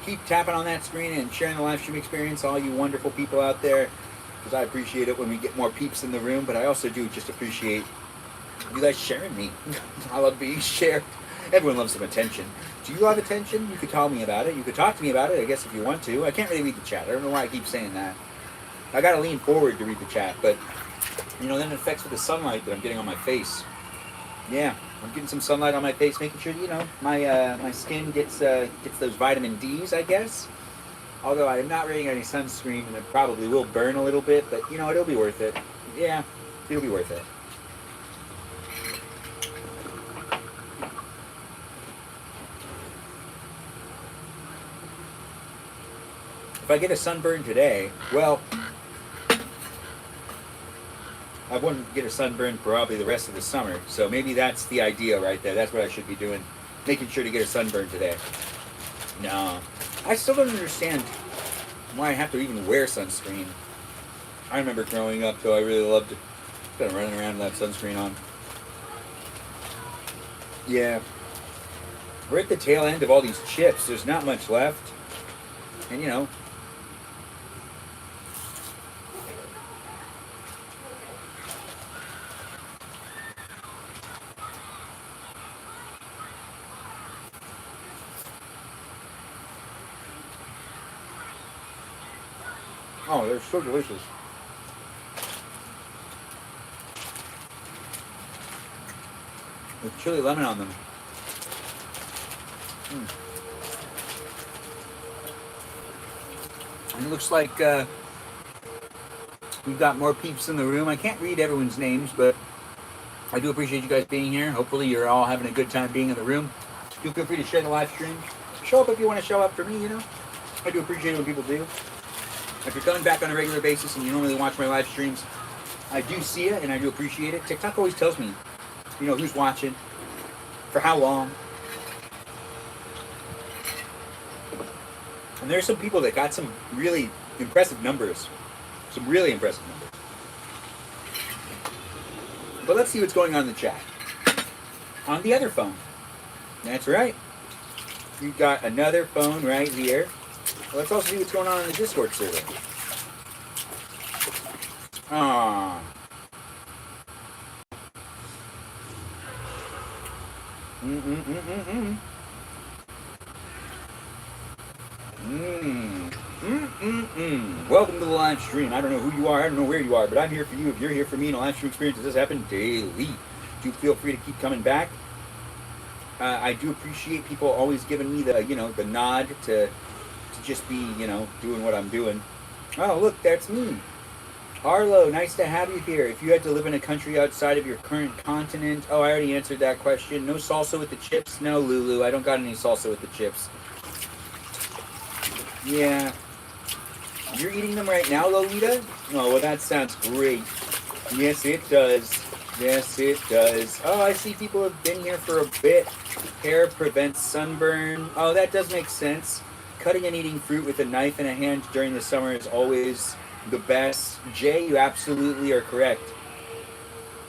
Keep tapping on that screen and sharing the live stream experience, all you wonderful people out there, because I appreciate it when we get more peeps in the room, but I also do just appreciate you guys sharing me. I love being shared. Everyone loves some attention. Do you love attention? You could tell me about it. You could talk to me about it, I guess, if you want to. I can't really read the chat. I don't know why I keep saying that. I gotta lean forward to read the chat, but, you know, then it affects with the sunlight that I'm getting on my face. Yeah, I'm getting some sunlight on my face, making sure, you know, my skin gets those vitamin Ds, I guess. Although I am not wearing any sunscreen, and it probably will burn a little bit, but, you know, it'll be worth it. Yeah, it'll be worth it. If I get a sunburn today, well, I wouldn't get a sunburn probably the rest of the summer, so maybe that's the idea right there. That's what I should be doing, making sure to get a sunburn today. No, I still don't understand why I have to even wear sunscreen. I remember growing up, though, I really loved it. Kind of running around with that sunscreen on. Yeah, we're at the tail end of all these chips. There's not much left, and you know. Oh, they're so delicious. With chili lemon on them. And it looks like we've got more peeps in the room. I can't read everyone's names, but I do appreciate you guys being here. Hopefully you're all having a good time being in the room. Do feel free to share the live stream. Show up if you want to show up for me, you know. I do appreciate it when people do. If you're coming back on a regular basis and you normally watch my live streams, I do see it and I do appreciate it. TikTok always tells me, you know, who's watching, for how long. And there's some people that got some really impressive numbers. Some really impressive numbers. But let's see what's going on in the chat. On the other phone. That's right. We've got another phone right here. Let's also see what's going on in the Discord server. Ah. Welcome to the live stream. I don't know who you are, I don't know where you are, but I'm here for you. If you're here for me in a live stream experience, this happens daily. Do feel free to keep coming back. I do appreciate people always giving me the, you know, the nod to just be, you know, doing what I'm doing. Oh, look, that's me. Arlo, nice to have you here. If you had to live in a country outside of your current continent, oh, I already answered that question. No salsa with the chips? No, Lulu, I don't got any salsa with the chips. Yeah. You're eating them right now, Lolita? Oh, well, that sounds great. Yes, it does. Yes, it does. Oh, I see people have been here for a bit. Hair prevents sunburn. Oh, that does make sense. Cutting and eating fruit with a knife in a hand during the summer is always the best. Jay, you absolutely are correct.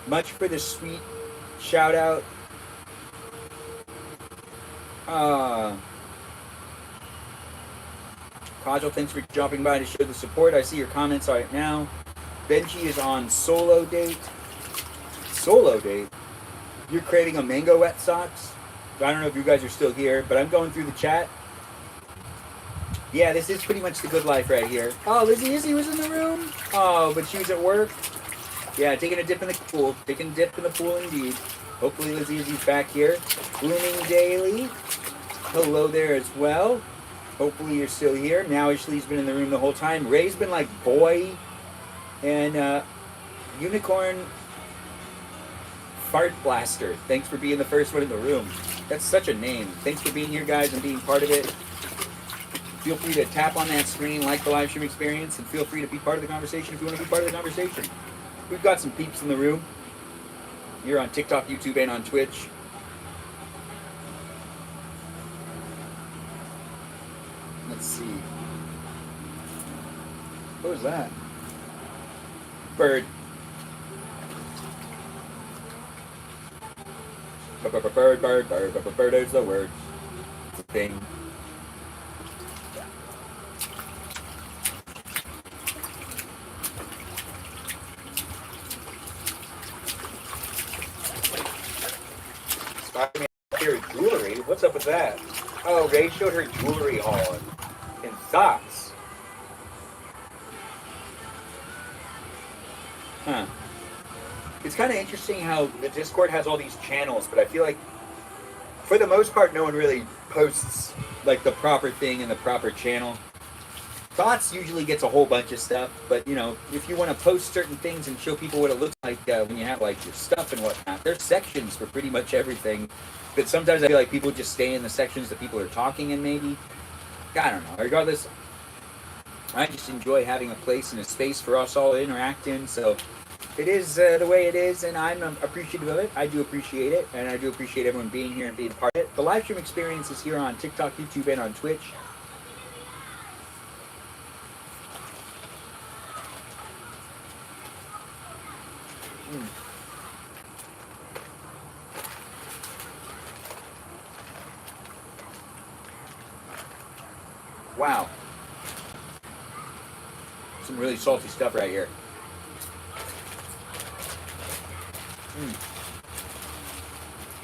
Much for the sweet shout out. Kajal, thanks for dropping by to show the support. I see your comments right now. Benji is on solo date. Solo date? You're craving a mango wet socks? I don't know if you guys are still here, but I'm going through the chat. Yeah, this is pretty much the good life right here. Oh, Lizzie Izzy was in the room? Oh, but she was at work? Yeah, taking a dip in the pool. Taking a dip in the pool indeed. Hopefully Lizzie Izzy's back here. Blooming Daily. Hello there as well. Hopefully you're still here. Now Ashley's been in the room the whole time. Ray's been like, boy. And Unicorn Fart Blaster. Thanks for being the first one in the room. That's such a name. Thanks for being here, guys, and being part of it. Feel free to tap on that screen, like the live stream experience, and feel free to be part of the conversation if you want to be part of the conversation. We've got some peeps in the room here on TikTok, YouTube, and on Twitch. Let's see. What was that? Bird. Bird is the word. Thing. Spider-Man carried jewelry. What's up with that? Oh, Ray showed her jewelry haul and socks. Huh. It's kind of interesting how the Discord has all these channels, but I feel like for the most part, no one really posts like the proper thing in the proper channel. Thoughts usually gets a whole bunch of stuff, but you know, if you want to post certain things and show people what it looks like when you have like your stuff and whatnot, there's sections for pretty much everything. But sometimes I feel like people just stay in the sections that people are talking in. Maybe, I don't know. Regardless, I just enjoy having a place and a space for us all to interact in. So it is the way it is, and I'm appreciative of it. I do appreciate it, and I do appreciate everyone being here and being part of it. The live stream experience is here on TikTok, YouTube, and on Twitch. Wow. Some really salty stuff right here.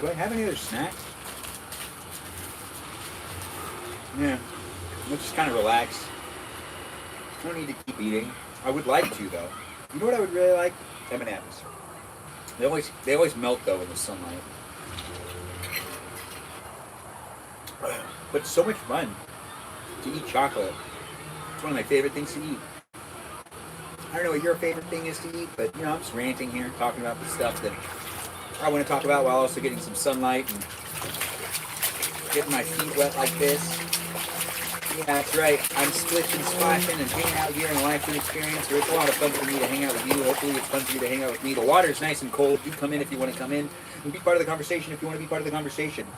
Do I have any other snacks? Yeah. Let's just kind of relax. I don't need to keep eating. I would like to, though. You know what I would really like? M&M's. They always melt, though, in the sunlight. But it's so much fun to eat chocolate. It's one of my favorite things to eat. I don't know what your favorite thing is to eat, but you know, I'm just ranting here, talking about the stuff that I want to talk about while also getting some sunlight and getting my feet wet like this. Yeah, that's right. I'm splishing, splashing, and hanging out here in a live stream experience where it's a lot of fun for me to hang out with you. Hopefully it's fun for you to hang out with me. The water's nice and cold. Do come in if you want to come in and be part of the conversation if you want to be part of the conversation.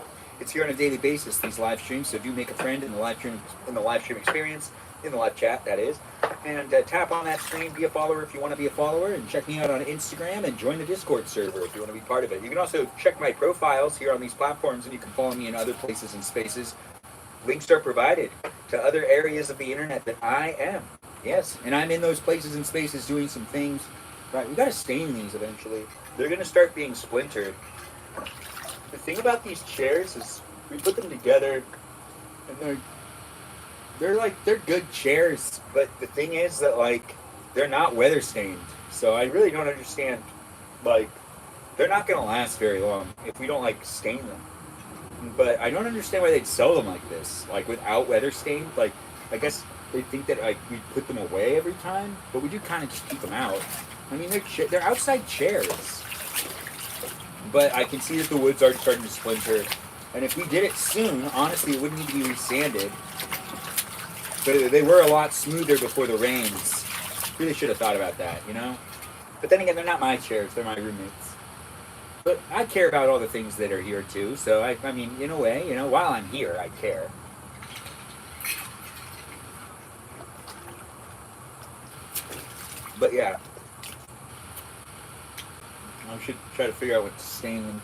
It's here on a daily basis, these live streams, so do make a friend in the live stream experience, in the live chat, that is. And tap on that screen, be a follower if you want to be a follower, and check me out on Instagram and join the Discord server if you want to be part of it. You can also check my profiles here on these platforms, and you can follow me in other places and spaces. Links are provided to other areas of the internet that I am. Yes, and I'm in those places and spaces doing some things. Right, we got to stain these eventually. They're going to start being splintered. The thing about these chairs is we put them together, and they're good chairs, but the thing is that like they're not weather stained. So I really don't understand, like they're not gonna last very long if we don't like stain them. But I don't understand why they'd sell them like this, like without weather stained. Like I guess they think that like we put them away every time, but we do kind of just keep them out. I mean they're outside chairs. But I can see that the wood's already starting to splinter. And if we did it soon, honestly, it wouldn't need to be resanded. But they were a lot smoother before the rains. Really should have thought about that, you know? But then again, they're not my chairs, they're my roommates. But I care about all the things that are here too. So, I mean, in a way, you know, while I'm here, I care. But yeah. I should try to figure out what to stain them.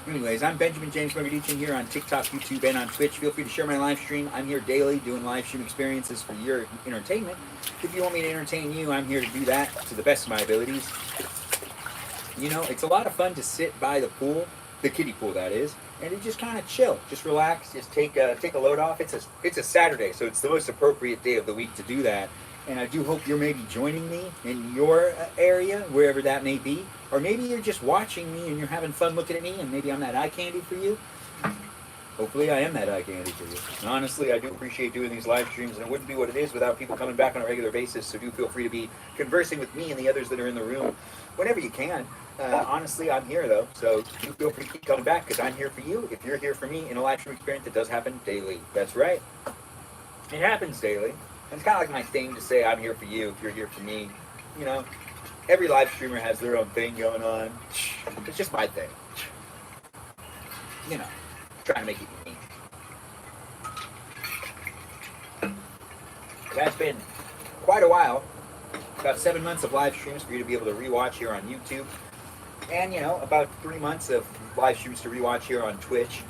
Anyways, I'm Benjamin James Magrdichian here on TikTok, YouTube, and on Twitch. Feel free to share my live stream. I'm here daily doing live stream experiences for your entertainment. If you want me to entertain you, I'm here to do that to the best of my abilities. You know, it's a lot of fun to sit by the pool, the kiddie pool that is, and to just kind of chill, just relax, just take a load off. It's a Saturday, so it's the most appropriate day of the week to do that. And I do hope you're maybe joining me in your area, wherever that may be. Or maybe you're just watching me and you're having fun looking at me and maybe I'm that eye candy for you. hopefully I am that eye candy for you. And honestly, I do appreciate doing these live streams, and it wouldn't be what it is without people coming back on a regular basis. So do feel free to be conversing with me and the others that are in the room whenever you can. Honestly, I'm here though, so do feel free to keep coming back because I'm here for you. If you're here for me in a live stream experience, it does happen daily. That's right. It happens daily. And it's kind of like my thing to say I'm here for you if you're here for me. You know, every live streamer has their own thing going on. It's just my thing. You know, trying to make it unique. That's been quite a while. About 7 months of live streams for you to be able to rewatch here on YouTube. And, you know, about 3 months of live streams to rewatch here on Twitch.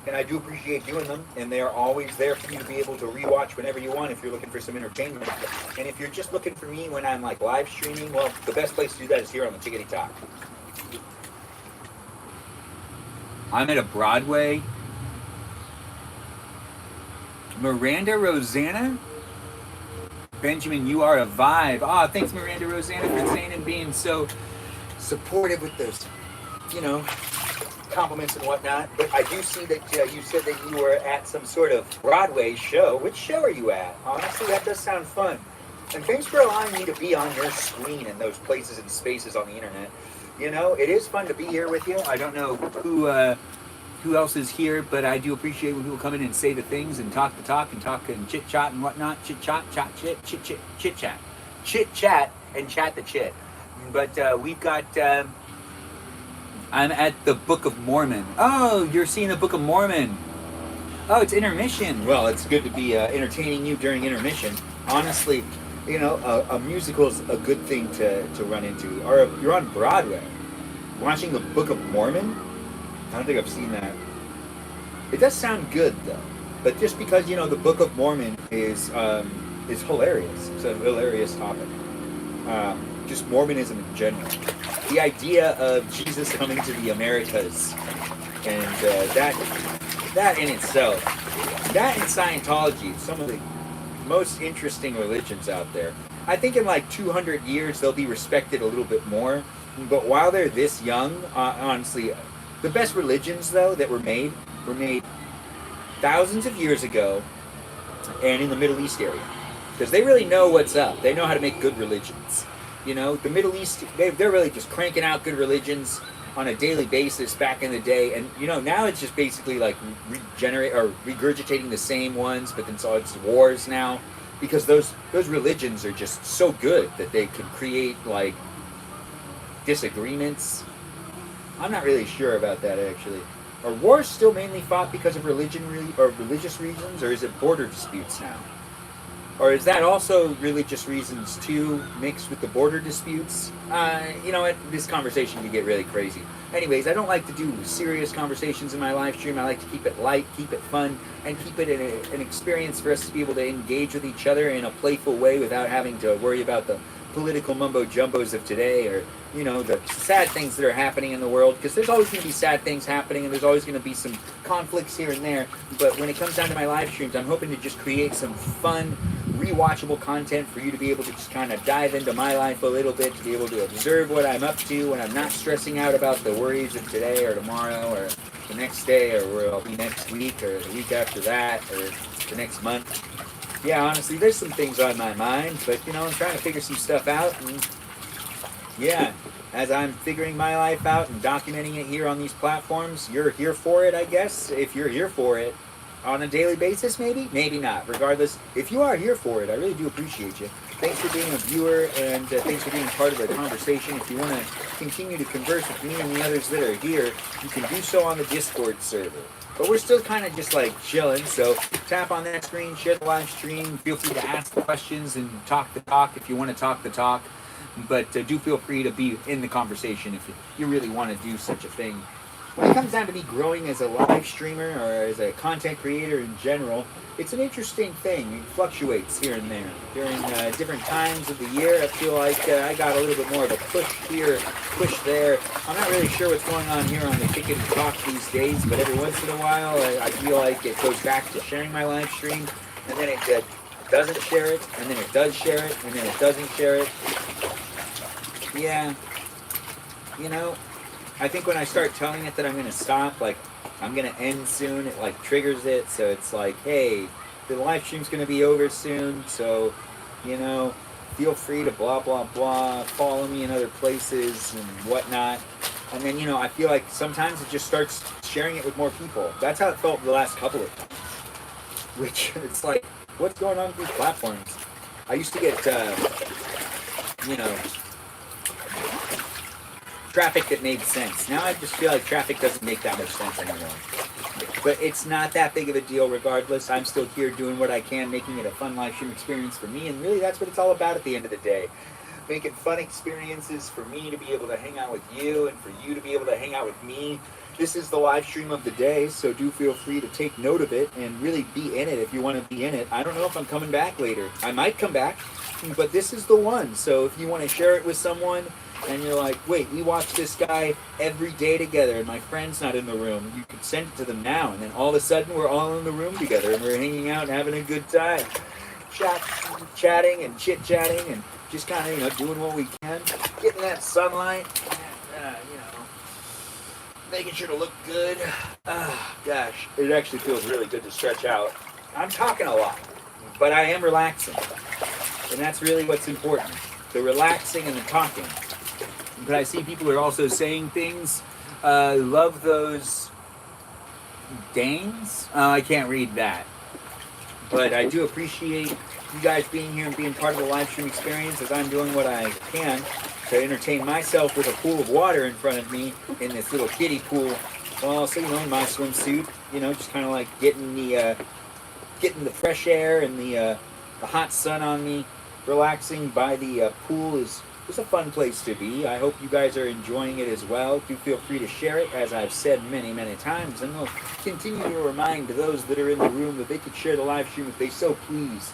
And I do appreciate doing them, and they are always there for you to be able to rewatch whenever you want if you're looking for some entertainment. And if you're just looking for me when I'm like live streaming, well, the best place to do that is here on the Kiddie Talk. I'm at a Broadway. Miranda Rosanna? Benjamin, you are a vibe. Ah, thanks Miranda Rosanna for saying and being so supportive with those, you know, compliments and whatnot. But I do see that you said that you were at some sort of Broadway show. Which show are you at? Honestly, that does sound fun. And thanks for allowing me to be on your screen in those places and spaces on the internet. You know, it is fun to be here with you. I don't know who else is here, but I do appreciate when people come in and say the things and talk the talk and chit chat and whatnot. Chit chat, chit chat, and chat the chit. But we've got. I'm at the Book of Mormon. Oh, you're seeing the Book of Mormon. Oh, it's intermission. Well, it's good to be entertaining you during intermission. Honestly, you know, a musical's a good thing to run into. Or you're on Broadway, watching the Book of Mormon. I don't think I've seen that. It does sound good though, but just because you know the Book of Mormon is hilarious. It's a hilarious topic. Just Mormonism in general. The idea of Jesus coming to the Americas, and that in itself, that and Scientology, some of the most interesting religions out there. I think in like 200 years they'll be respected a little bit more, but while they're this young, honestly, the best religions though that were made thousands of years ago, and in the Middle East area, because they really know what's up. They know how to make good religions. You know, the Middle East, they're really just cranking out good religions on a daily basis back in the day. And, you know, now it's just basically like regurgitating the same ones, but then so it's wars now. Because those religions are just so good that they can create, like, disagreements. I'm not really sure about that, actually. Are wars still mainly fought because of religion or religious reasons, or is it border disputes now? Or is that also religious reasons too, mixed with the border disputes? You know what? This conversation can get really crazy. Anyways, I don't like to do serious conversations in my live stream. I like to keep it light, keep it fun, and keep it an experience for us to be able to engage with each other in a playful way without having to worry about the political mumbo-jumbos of today, or, you know, the sad things that are happening in the world, because there's always going to be sad things happening, and there's always going to be some conflicts here and there. But when it comes down to my live streams, I'm hoping to just create some fun, rewatchable content for you to be able to just kind of dive into my life a little bit, to be able to observe what I'm up to when I'm not stressing out about the worries of today or tomorrow or the next day or where I'll be next week or the week after that or the next month. Yeah, honestly, there's some things on my mind, but, you know, I'm trying to figure some stuff out, and, yeah, as I'm figuring my life out and documenting it here on these platforms, you're here for it, I guess. If you're here for it on a daily basis, maybe? Maybe not. Regardless, if you are here for it, I really do appreciate you. Thanks for being a viewer, and thanks for being part of the conversation. If you want to continue to converse with me and the others that are here, you can do so on the Discord server. But we're still kind of just like chilling, so tap on that screen, share the live stream, feel free to ask the questions and talk the talk if you want to talk the talk. But do feel free to be in the conversation if you really want to do such a thing. When it comes down to me growing as a live streamer or as a content creator in general, it's an interesting thing. It fluctuates here and there. During different times of the year, I feel like I got a little bit more of a push here, push there. I'm not really sure what's going on here on the Kiddie Talk these days, but every once in a while, I feel like it goes back to sharing my live stream, and then it doesn't share it, and then it does share it, and then it doesn't share it. Yeah, you know, I think when I start telling it that I'm going to stop, like, I'm gonna end soon. It like triggers it, so it's like, hey, the live stream's gonna be over soon, so you know, feel free to blah blah blah, follow me in other places and whatnot. And then I feel like sometimes it just starts sharing it with more people. That's how it felt the last couple of times. Which it's like, what's going on with these platforms? I used to get traffic that made sense. Now I just feel like traffic doesn't make that much sense anymore. But it's not that big of a deal regardless. I'm still here doing what I can, making it a fun live stream experience for me, and really that's what it's all about at the end of the day. Making fun experiences for me to be able to hang out with you and for you to be able to hang out with me. This is the live stream of the day, so do feel free to take note of it and really be in it if you want to be in it. I don't know if I'm coming back later. I might come back, but this is the one. So if you want to share it with someone and you're like, wait, we watch this guy every day together and my friend's not in the room, you can send it to them now, and then all of a sudden we're all in the room together and we're hanging out and having a good time. Chatting and chit-chatting and just kind of, doing what we can, getting that sunlight, and, making sure to look good. Gosh, it actually feels really good to stretch out. I'm talking a lot, but I am relaxing, and that's really what's important, the relaxing and the talking. But I see people are also saying things. Love those Danes. I can't read that, but I do appreciate you guys being here and being part of the live stream experience as I'm doing what I can to entertain myself with a pool of water in front of me in this little kiddie pool. While also, in my swimsuit, just kind of like getting the fresh air and the hot sun on me. Relaxing by the pool is a fun place to be. I hope you guys are enjoying it as well. Do feel free to share it, as I've said many, many times, and we'll continue to remind those that are in the room that they could share the live stream if they so please.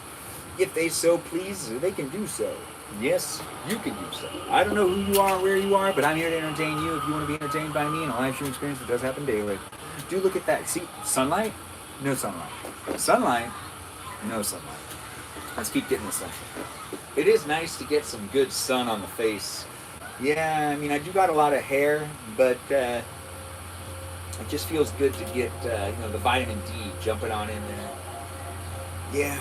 If they so please, they can do so. Yes, you can do so. I don't know who you are, where you are, but I'm here to entertain you if you want to be entertained by me in a live stream experience that does happen daily. Do look at that. See, sunlight? No sunlight. Sunlight? No sunlight. Let's keep getting the sun. It is nice to get some good sun on the face. Yeah, I do got a lot of hair, but it just feels good to get, the vitamin D jumping on in there. Yeah.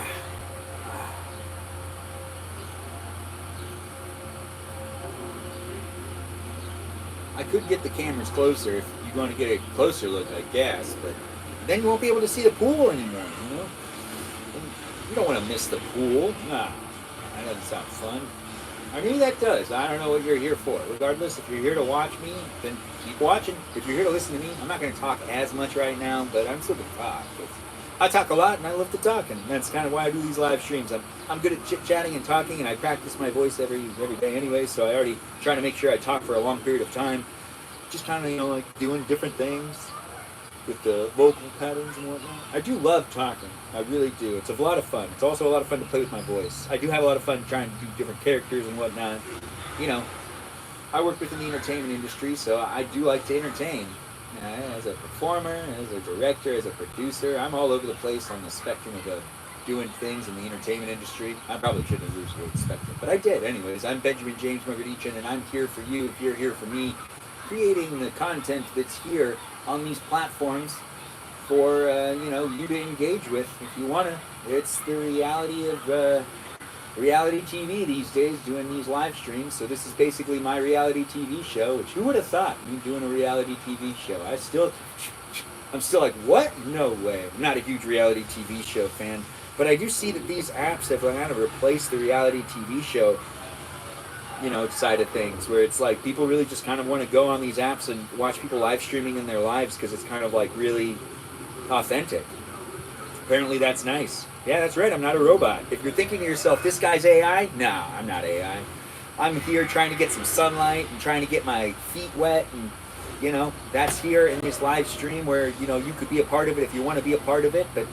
I could get the cameras closer if you want to get a closer look, I guess, but then you won't be able to see the pool anymore, You don't want to miss the pool. Nah, that doesn't sound fun. Maybe that does. I don't know what you're here for. Regardless, if you're here to watch me, then keep watching. If you're here to listen to me, I'm not going to talk as much right now, but I'm still going to talk. I talk a lot, and I love to talk, and that's kind of why I do these live streams. I'm good at chit-chatting and talking, and I practice my voice every day anyway, so I already try to make sure I talk for a long period of time. Just kind of, like doing different things with the vocal patterns and whatnot. I do love talking. I really do. It's a lot of fun. It's also a lot of fun to play with my voice. I do have a lot of fun trying to do different characters and whatnot. I work within the entertainment industry, so I do like to entertain. As a performer, as a director, as a producer, I'm all over the place on the spectrum of doing things in the entertainment industry. I probably shouldn't have used the word spectrum, but I did anyways. I'm Benjamin James Magrdichian, and I'm here for you if you're here for me, creating the content that's here on these platforms for you to engage with if you want to. It's the reality of reality TV these days, doing these live streams. So this is basically my reality TV show, which who would have thought, me doing a reality TV show? I'm still like, what? No way. I'm not a huge reality TV show fan, but I do see that these apps have kind of replaced the reality TV show side of things, where it's like people really just kind of want to go on these apps and watch people live streaming in their lives because it's kind of like really authentic. Apparently that's nice. Yeah, that's right, I'm not a robot. If you're thinking to yourself, this guy's AI, no, I'm not AI. I'm here trying to get some sunlight and trying to get my feet wet, and that's here in this live stream where you could be a part of it if you want to be a part of it, but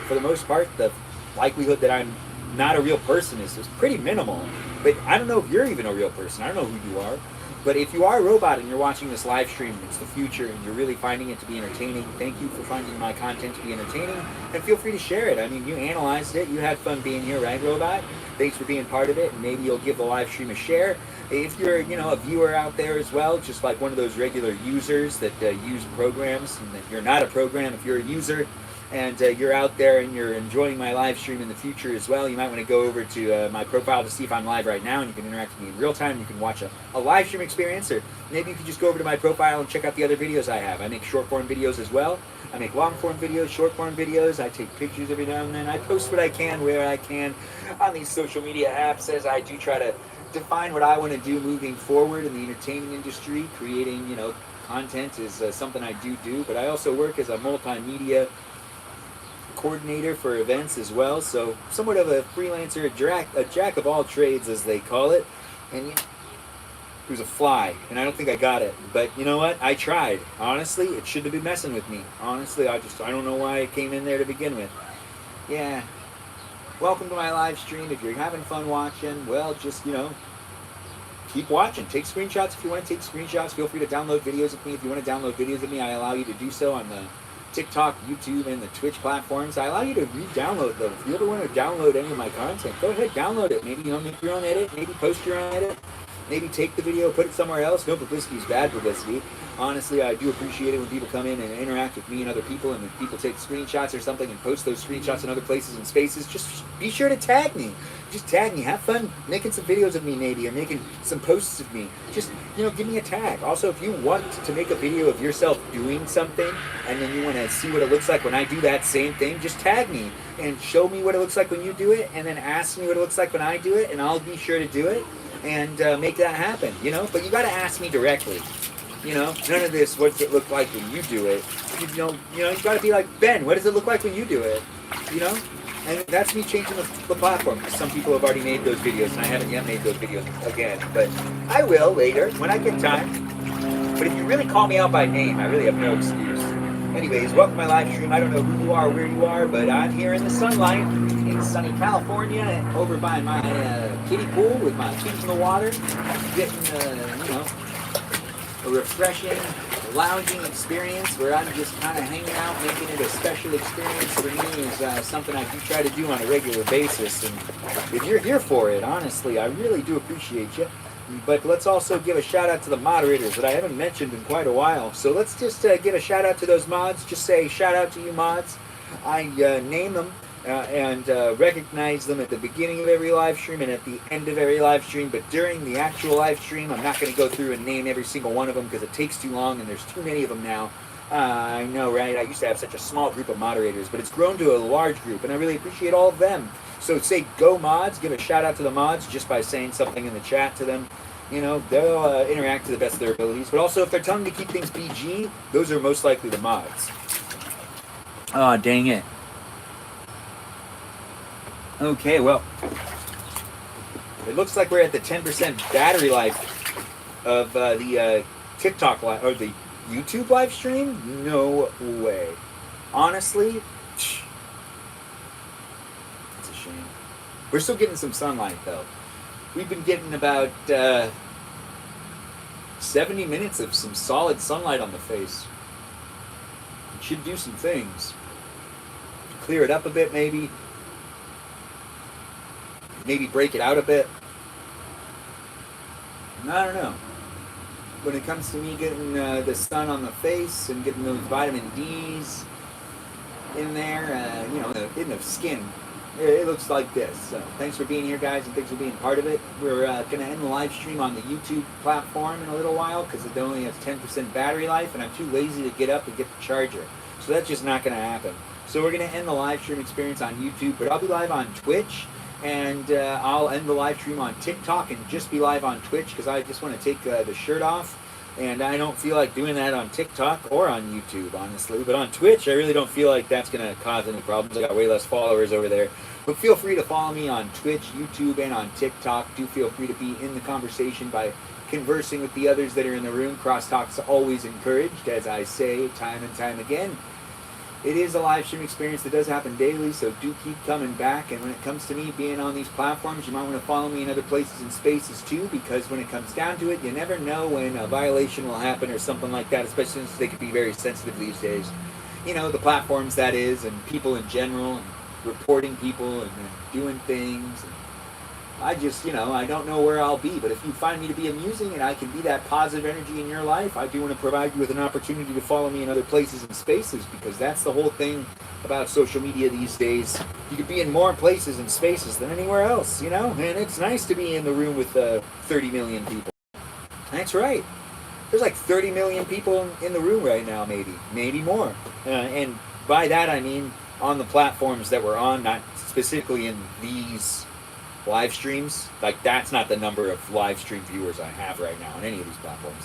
for the most part the likelihood that I'm not a real person is pretty minimal. But I don't know if you're even a real person. I don't know who you are. But if you are a robot and you're watching this live stream, it's the future, and you're really finding it to be entertaining, thank you for finding my content to be entertaining, and feel free to share it. I mean, you analyzed it, you had fun being here, right, Robot? Thanks for being part of it, and maybe you'll give the live stream a share. If you're, a viewer out there as well, just like one of those regular users that use programs, and that you're not a program, if you're a user, and you're out there and you're enjoying my live stream in the future as well, you might want to go over to my profile to see if I'm live right now, and you can interact with me in real time. You can watch a live stream experience, or maybe you can just go over to my profile and check out the other videos I have. I make short form videos as well. I make long form videos, short form videos. I take pictures every now and then. I post what I can, where I can on these social media apps, as I do try to define what I want to do moving forward in the entertainment industry. Creating, content is something I do, but I also work as a multimedia coordinator for events as well, so somewhat of a freelancer, a jack of all trades, as they call it. And it was a fly, and I don't think I got it, but you know what? I tried. Honestly, it shouldn't have been messing with me. Honestly, I don't know why it came in there to begin with. Yeah. Welcome to my live stream. If you're having fun watching, well, just, keep watching. Take screenshots if you want to take screenshots. Feel free to download videos of me. If you want to download videos of me, I allow you to do so on the TikTok, YouTube, and the Twitch platforms. I allow you to re-download them. If you ever want to download any of my content, go ahead, download it. Maybe make your own edit, maybe post your own edit, maybe take the video, put it somewhere else. No publicity is bad publicity. Honestly, I do appreciate it when people come in and interact with me and other people, and when people take screenshots or something and post those screenshots in other places and spaces. Just be sure to tag me. Just tag me. Have fun making some videos of me, maybe, or making some posts of me. Just, give me a tag. Also, if you want to make a video of yourself doing something, and then you want to see what it looks like when I do that same thing, just tag me and show me what it looks like when you do it, and then ask me what it looks like when I do it, and I'll be sure to do it and make that happen, But you got to ask me directly. None of this, what's it look like when you do it? You got to be like, Ben, what does it look like when you do it? And that's me changing the platform. Some people have already made those videos, and I haven't yet made those videos again. But I will later, when I get time. But if you really call me out by name, I really have no excuse. Anyways, welcome to my live stream. I don't know who you are, where you are, but I'm here in the sunlight in sunny California, over by my kiddie pool with my feet in the water, getting, a refreshing, lounging experience where I'm just kind of hanging out, making it a special experience for me is something I do try to do on a regular basis. And if you're here for it, honestly, I really do appreciate you. But let's also give a shout out to the moderators that I haven't mentioned in quite a while. So let's just give a shout out to those mods. Just say shout out to you mods. I name them and recognize them at the beginning of every live stream and at the end of every live stream. But during the actual live stream, I'm not going to go through and name every single one of them because it takes too long and there's too many of them now. I know, right? I used to have such a small group of moderators, but it's grown to a large group, and I really appreciate all of them. So say go mods, give a shout out to the mods just by saying something in the chat to them. They'll interact to the best of their abilities. But also, if they're telling me to keep things PG, those are most likely the mods. Oh, dang it. Okay, well, it looks like we're at the 10% battery life of the TikTok live, or the YouTube live stream? No way. Honestly, it's a shame. We're still getting some sunlight, though. We've been getting about 70 minutes of some solid sunlight on the face. It should do some things. Clear it up a bit, maybe. Maybe break it out a bit. I don't know. When it comes to me getting the sun on the face and getting those vitamin D's in there, in the skin, it looks like this. So thanks for being here, guys, and thanks for being part of it. We're going to end the live stream on the YouTube platform in a little while because it only has 10% battery life, and I'm too lazy to get up and get the charger. So that's just not going to happen. So we're going to end the live stream experience on YouTube, but I'll be live on Twitch. And I'll end the live stream on TikTok and just be live on Twitch because I just want to take the shirt off. And I don't feel like doing that on TikTok or on YouTube, honestly. But on Twitch, I really don't feel like that's going to cause any problems. I got way less followers over there. But feel free to follow me on Twitch, YouTube, and on TikTok. Do feel free to be in the conversation by conversing with the others that are in the room. Crosstalk's always encouraged, as I say time and time again. it is a live stream experience that does happen daily, so do keep coming back. And when it comes to me being on these platforms, you might want to follow me in other places and spaces too, because when it comes down to it, you never know when a violation will happen or something like that, especially since they can be very sensitive these days. You know, the platforms that is, and people in general, and reporting people and doing things. And I just, I don't know where I'll be, but if you find me to be amusing and I can be that positive energy in your life, I do want to provide you with an opportunity to follow me in other places and spaces, because that's the whole thing about social media these days. You could be in more places and spaces than anywhere else, and it's nice to be in the room with 30 million people. That's right. There's like 30 million people in the room right now, maybe more. And by that I mean on the platforms that we're on, not specifically in these live streams. Like, that's not the number of live stream viewers I have right now on any of these platforms.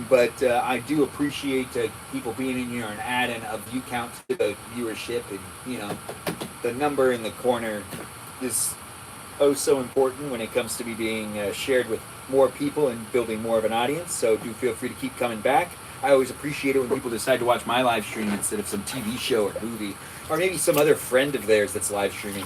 But I do appreciate people being in here and adding a view count to the viewership. And, the number in the corner is oh so important when it comes to me being shared with more people and building more of an audience. So do feel free to keep coming back. I always appreciate it when people decide to watch my live stream instead of some TV show or movie, or maybe some other friend of theirs that's live streaming.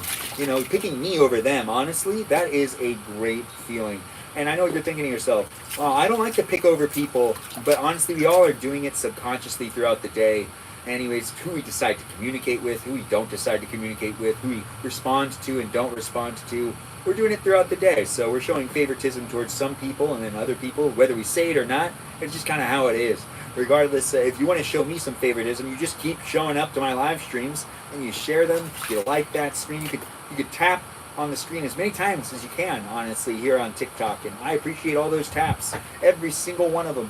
Picking me over them, honestly, that is a great feeling. And I know what you're thinking to yourself, oh, I don't like to pick over people, but honestly, we all are doing it subconsciously throughout the day. Anyways, who we decide to communicate with, who we don't decide to communicate with, who we respond to and don't respond to, we're doing it throughout the day. So we're showing favoritism towards some people and then other people, whether we say it or not. It's just kind of how it is. Regardless, if you want to show me some favoritism, you just keep showing up to my live streams and you share them. You like that screen. You could tap on the screen as many times as you can, honestly, here on TikTok. And I appreciate all those taps, every single one of them.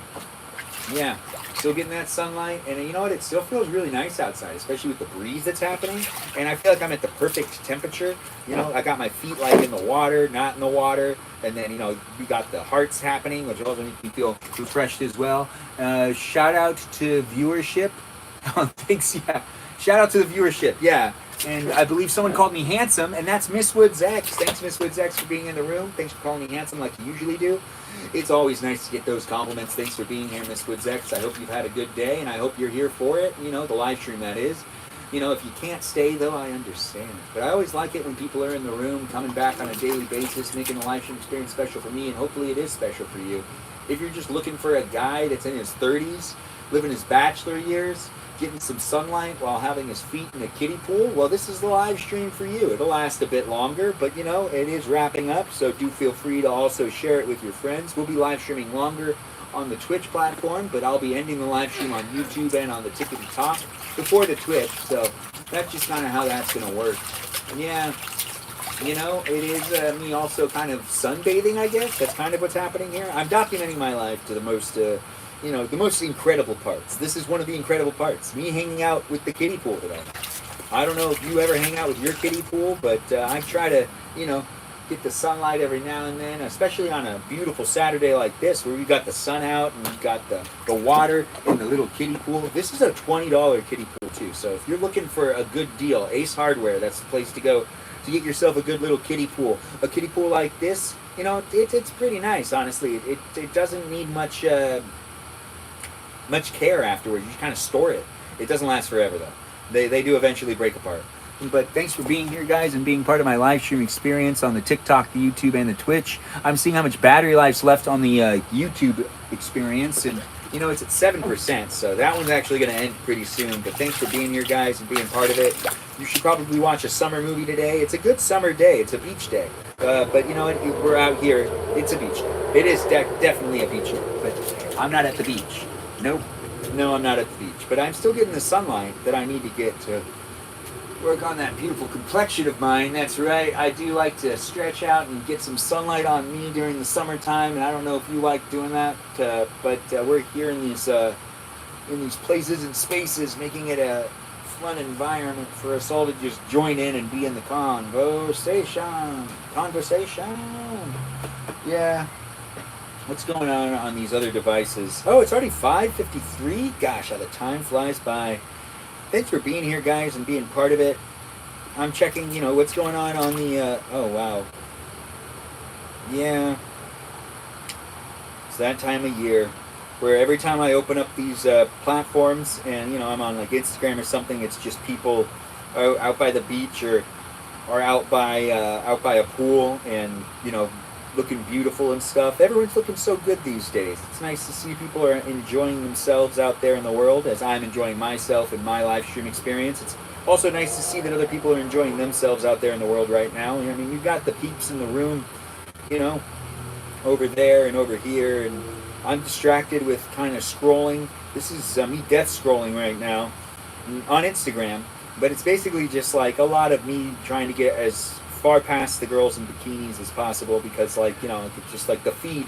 Yeah, still getting that sunlight, and you know what? It still feels really nice outside, especially with the breeze that's happening. And I feel like I'm at the perfect temperature. I got my feet like in the water, not in the water. And then, we got the hearts happening, which also makes me feel refreshed as well. Shout out to viewership. Thanks, yeah. Shout out to the viewership, yeah. And I believe someone called me handsome, and that's Miss Woods X. Thanks, Miss Woods X, for being in the room. Thanks for calling me handsome like you usually do. It's always nice to get those compliments. Thanks for being here, Miss Woods X. I hope you've had a good day, and I hope you're here for it. The live stream, that is. If you can't stay, though, I understand. But I always like it when people are in the room, coming back on a daily basis, making the live stream experience special for me, and hopefully it is special for you. If you're just looking for a guy that's in his 30s, living his bachelor years, getting some sunlight while having his feet in a kiddie pool, well, this is the live stream for you. It'll last a bit longer, but it is wrapping up, so do feel free to also share it with your friends. We'll be live streaming longer on the Twitch platform, but I'll be ending the live stream on YouTube and on the Tickety Talk before the Twitch, so that's just kind of how that's going to work. And yeah, it is me also kind of sunbathing, I guess. That's kind of what's happening here. I'm documenting my life to the most the most incredible parts. This is one of the incredible parts. Me hanging out with the kiddie pool today. I don't know if you ever hang out with your kiddie pool, but I try to, get the sunlight every now and then, especially on a beautiful Saturday like this, where we got the sun out and we got the water in the little kiddie pool. This is a $20 kiddie pool too. So if you're looking for a good deal, Ace Hardware, that's the place to go to get yourself a good little kiddie pool. A kiddie pool like this, it's pretty nice, honestly. It doesn't need much care afterwards. You just kind of store it. It doesn't last forever though. They do eventually break apart. But thanks for being here, guys, and being part of my live stream experience on the TikTok, the YouTube, and the Twitch. I'm seeing how much battery life's left on the YouTube experience, and it's at 7%, so that one's actually going to end pretty soon. But thanks for being here, guys, and being part of it. You should probably watch a summer movie today. It's a good summer day. It's a beach day. But you know what? We're out here. It's a beach day. It is definitely a beach day. But I'm not at the beach. Nope. No, I'm not at the beach. But I'm still getting the sunlight that I need to get to work on that beautiful complexion of mine. That's right. I do like to stretch out and get some sunlight on me during the summertime, and I don't know if you like doing that, but we're here in these places and spaces, making it a fun environment for us all to just join in and be in the conversation. Yeah. What's going on these other devices? Oh, it's already 5:53. Gosh, how the time flies by. Thanks for being here, guys, and being part of it. I'm checking, what's going on the, oh, wow. Yeah. It's that time of year. where every time I open up these platforms and, you know, I'm on like Instagram or something, it's just people out by the beach or out by a pool and, you know, looking beautiful and stuff. Everyone's looking so good these days. It's nice to see people are enjoying themselves out there in the world as I'm enjoying myself in my live stream experience. It's also nice to see that other people are enjoying themselves out there in the world right now. I mean, you've got the peeps in the room, you know, over there and over here, and I'm distracted with kind of scrolling. This is me death scrolling right now on Instagram, but it's basically just like a lot of me trying to get as far past the girls in bikinis as possible, because, like, you know, it's just like the feed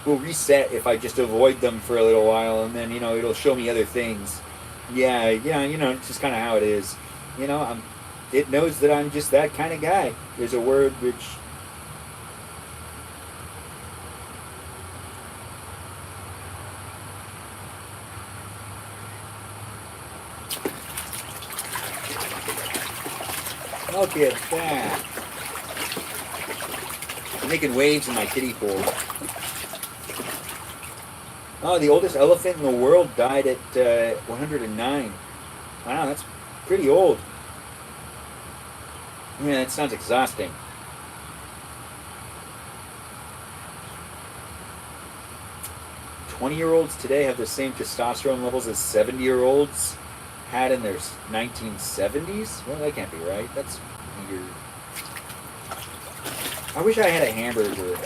will reset if I just avoid them for a little while, and then, you know, it'll show me other things. Yeah, you know, it's just kind of how it is. You know, it knows that I'm just that kind of guy. There's a word which... Look at that. I'm making waves in my kiddie pool. Oh, the oldest elephant in the world died at 109. Wow, that's pretty old. Yeah, that sounds exhausting. "20-year-olds today have the same testosterone levels as 70-year-olds had in their 1970s? Well, that can't be right. That's weird. I wish I had a hamburger.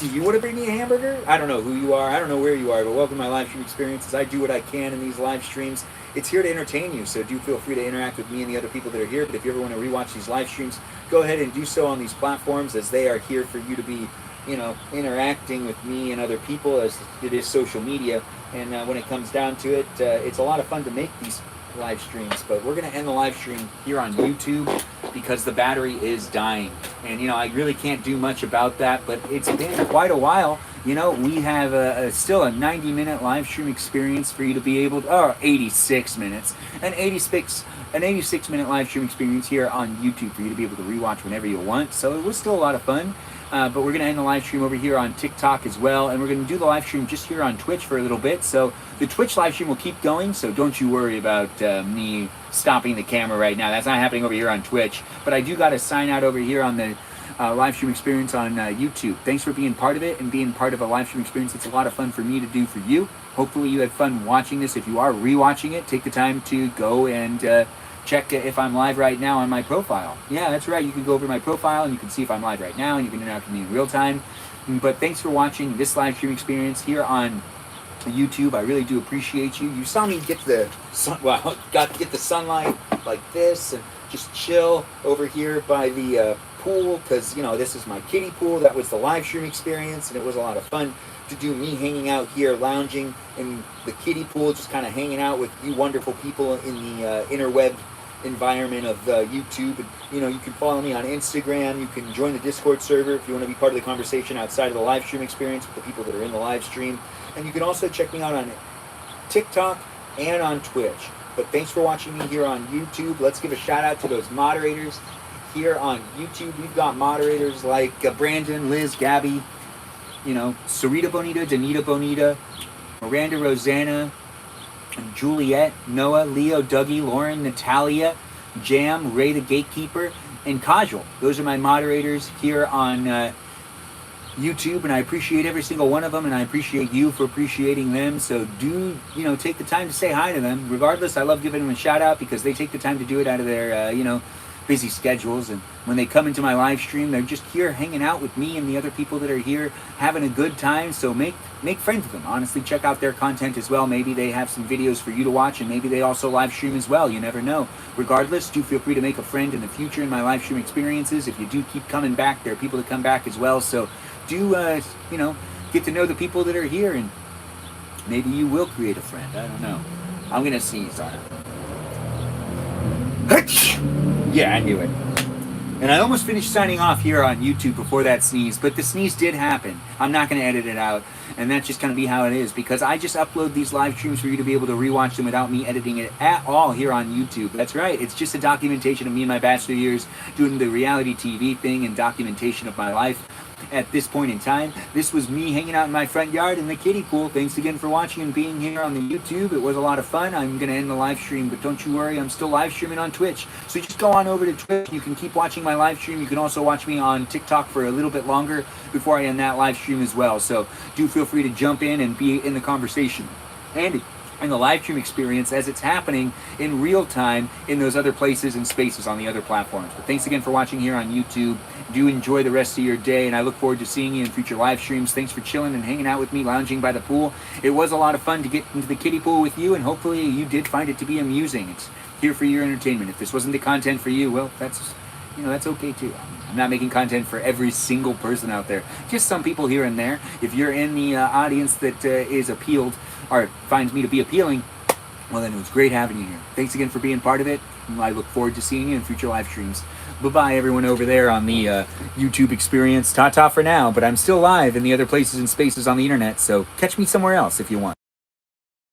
Do you want to bring me a hamburger? I don't know who you are. I don't know where you are, but welcome to my live stream experiences. I do what I can in these live streams. It's here to entertain you, so do feel free to interact with me and the other people that are here. But if you ever want to rewatch these live streams, go ahead and do so on these platforms, as they are here for you to be, you know, interacting with me and other people, as it is social media. And when it comes down to it, it's a lot of fun to make these live streams. But we're going to end the live stream here on YouTube because the battery is dying. And, you know, I really can't do much about that, but it's been quite a while. You know, we have still a 90-minute live stream experience for you to be able to, 86 minutes, an 86-minute live stream experience here on YouTube for you to be able to rewatch whenever you want. So it was still a lot of fun. But we're going to end the live stream over here on TikTok as well, and we're going to do the live stream just here on Twitch for a little bit. So the Twitch live stream will keep going, so don't you worry about me stopping the camera right now. That's not happening over here on Twitch. But I do got to sign out over here on the live stream experience on YouTube. Thanks for being part of it and being part of a live stream experience. It's a lot of fun for me to do for you. Hopefully you had fun watching this. If you are rewatching it, take the time to go and check if I'm live right now on my profile. Yeah, that's right. You can go over to my profile and you can see if I'm live right now, and you can interact with me in real time. But thanks for watching this live stream experience here on YouTube. I really do appreciate you. You saw me get the sunlight like this and just chill over here by the pool, because, you know, this is my kiddie pool. That was the live stream experience, and it was a lot of fun to do, me hanging out here, lounging in the kiddie pool, just kind of hanging out with you wonderful people in the interweb environment of YouTube. And, you know, you can follow me on Instagram. You can join the Discord server if you want to be part of the conversation outside of the live stream experience with the people that are in the live stream. And you can also check me out on TikTok and on Twitch. But thanks for watching me here on YouTube. Let's give a shout out to those moderators here on YouTube. We've got moderators like Brandon, Liz, Gabby, you know, Sarita Bonita, Danita Bonita, Miranda Rosanna, Juliet, Noah, Leo, Dougie, Lauren, Natalia, Jam, Ray the Gatekeeper, and Kajal. Those are my moderators here on YouTube, and I appreciate every single one of them, and I appreciate you for appreciating them. So do, you know, take the time to say hi to them. Regardless, I love giving them a shout out because they take the time to do it out of their, you know, busy schedules. And when they come into my live stream, they're just here hanging out with me and the other people that are here having a good time. So make friends with them. Honestly, check out their content as well. Maybe they have some videos for you to watch, and maybe they also live stream as well. You never know. Regardless, do feel free to make a friend in the future in my live stream experiences. If you do keep coming back, there are people that come back as well. So do, you know, get to know the people that are here, and maybe you will create a friend. I don't know. I'm going to sneeze on it. Yeah, I knew it. And I almost finished signing off here on YouTube before that sneeze, but the sneeze did happen. I'm not going to edit it out, and that's just going to be how it is, because I just upload these live streams for you to be able to rewatch them without me editing it at all here on YouTube. That's right. It's just a documentation of me in my bachelor years doing the reality TV thing and documentation of my life. at this point in time. This was me hanging out in my front yard in the kiddie pool. Thanks again for watching and being here on the YouTube. It was a lot of fun. I'm going to end the live stream, but don't you worry, I'm still live streaming on Twitch. So just go on over to Twitch. You can keep watching my live stream. You can also watch me on TikTok for a little bit longer before I end that live stream as well. So do feel free to jump in and be in the conversation. Andy, and the live stream experience as it's happening in real time in those other places and spaces on the other platforms. But thanks again for watching here on YouTube. Do enjoy the rest of your day, and I look forward to seeing you in future live streams. Thanks for chilling and hanging out with me, lounging by the pool. It was a lot of fun to get into the kiddie pool with you, and hopefully you did find it to be amusing. It's here for your entertainment. If this wasn't the content for you, well, that's okay too. I'm not making content for every single person out there. Just some people here and there. If you're in the audience that is appealed or finds me to be appealing, well, then it was great having you here. Thanks again for being part of it. I look forward to seeing you in future live streams. Bye-bye, everyone over there on the YouTube experience. Ta-ta for now, but I'm still live in the other places and spaces on the internet, so catch me somewhere else if you want.